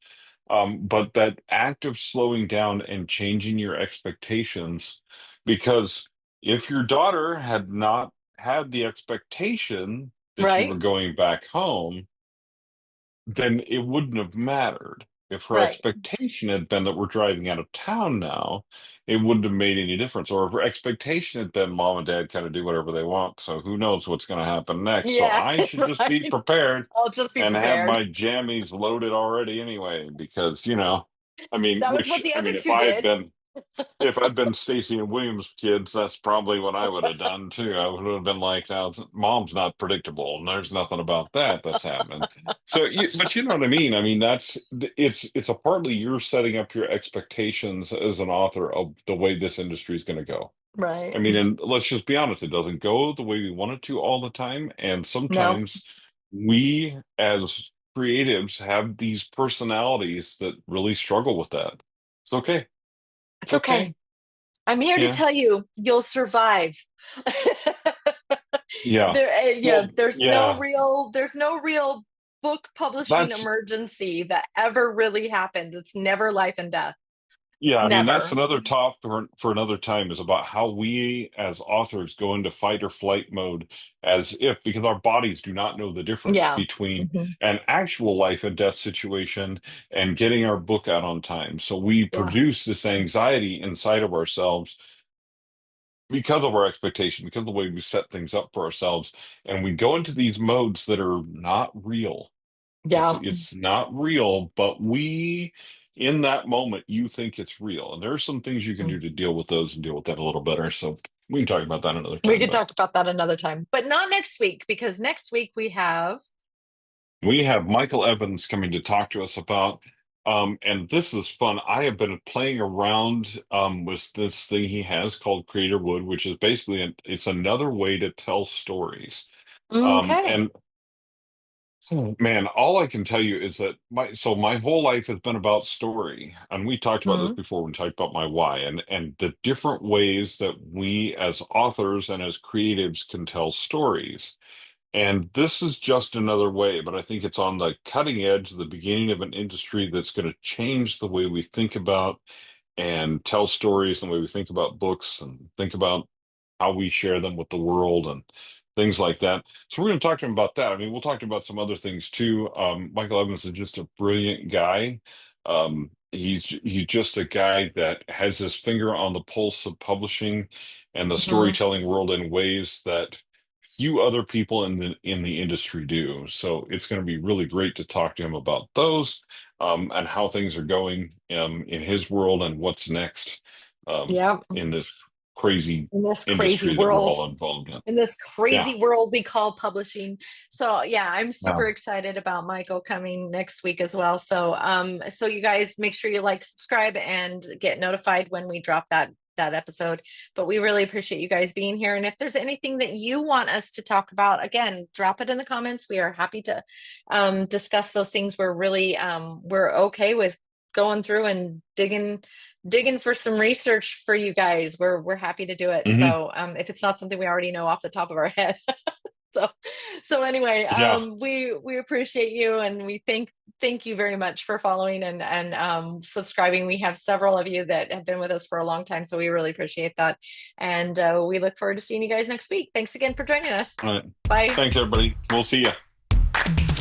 But that act of slowing down and changing your expectations, because if your daughter had not had the expectation that you were Right. going back home, then it wouldn't have mattered. If her Right. expectation had been that we're driving out of town now, it wouldn't have made any difference. Or if her expectation had been mom and dad kind of do whatever they want, so who knows what's going to happen next. So Yeah. I should just be Right. prepared I'll just be and have prepared. my jammies loaded already anyway, because, That was what the I other mean, two did. if I'd been Stacey and Williams' kids, that's probably what I would have done too. I would have been like, "Now, mom's not predictable, and there's nothing about that that's happening." So, but you know what I mean? I mean, it's a partly you're setting up your expectations as an author of the way this industry is going to go. I Right. mean, and let's just be honest, it doesn't go the way we want it to all the time, and No, sometimes we as creatives have these personalities that really struggle with that. It's okay. it's It's okay. okay. I'm here to Yeah. tell you, you'll survive. Yeah. Yeah, Well, yeah. there's no real book publishing That's emergency that ever really happened. It's never life and death. Yeah, I mean that's Never. another talk for another time is about how we as authors go into fight or flight mode as if because our bodies do not know the difference Yeah. between Hmm. an actual life and death situation and getting our book out on time. So we Yeah. produce this anxiety inside of ourselves because of our expectation, because of the way we set things up for ourselves, and we go into these modes that are not real. Yeah. It's not real, but we, in that moment, you think it's real. And there are some things you can do to deal with those and deal with that a little better. So we can talk about that another We time. could But talk about that another time, but not next week because next week we have. we have Michael Evans coming to talk to us about, and this is fun. I have been playing around with this thing he has called Creator Wood, which is basically it's another way to tell stories. Okay. And Man, all I can tell you is that my whole life has been about story, and we talked about this Hmm. before. We talked about my why and the different ways that we as authors and as creatives can tell stories. And this is just another way, but I think it's on the cutting edge, the beginning of an industry that's going to change the way we think about and tell stories and the way we think about books and think about how we share them with the world and things like that. So we're going to talk to him about that. I mean, we'll talk to him about some other things too. Michael Evans is just a brilliant guy. He's just a guy that has his finger on the pulse of publishing and the Hmm. storytelling world in ways that few other people in the industry do. So it's going to be really great to talk to him about those and how things are going in his world and what's next Yeah. in this crazy In this crazy industry that we're world. all involved in. In this Yeah. crazy world we call publishing. So yeah, I'm super Um, excited about Michael coming next week as well. So so you guys make sure you like, subscribe, and get notified when we drop that episode. But we really appreciate you guys being here. And if there's anything that you want us to talk about, again, drop it in the comments. We are happy to discuss those things. We're really we're okay with going through and digging for some research for you guys. We're happy to do it. mhm. So if it's not something we already know off the top of our head. So so anyway, Yeah. we appreciate you, and we thank you very much for following and subscribing. We have several of you that have been with us for a long time, so we really appreciate that. And we look forward to seeing you guys next week. Thanks again for joining us. All right. Bye. Thanks, everybody. We'll see you.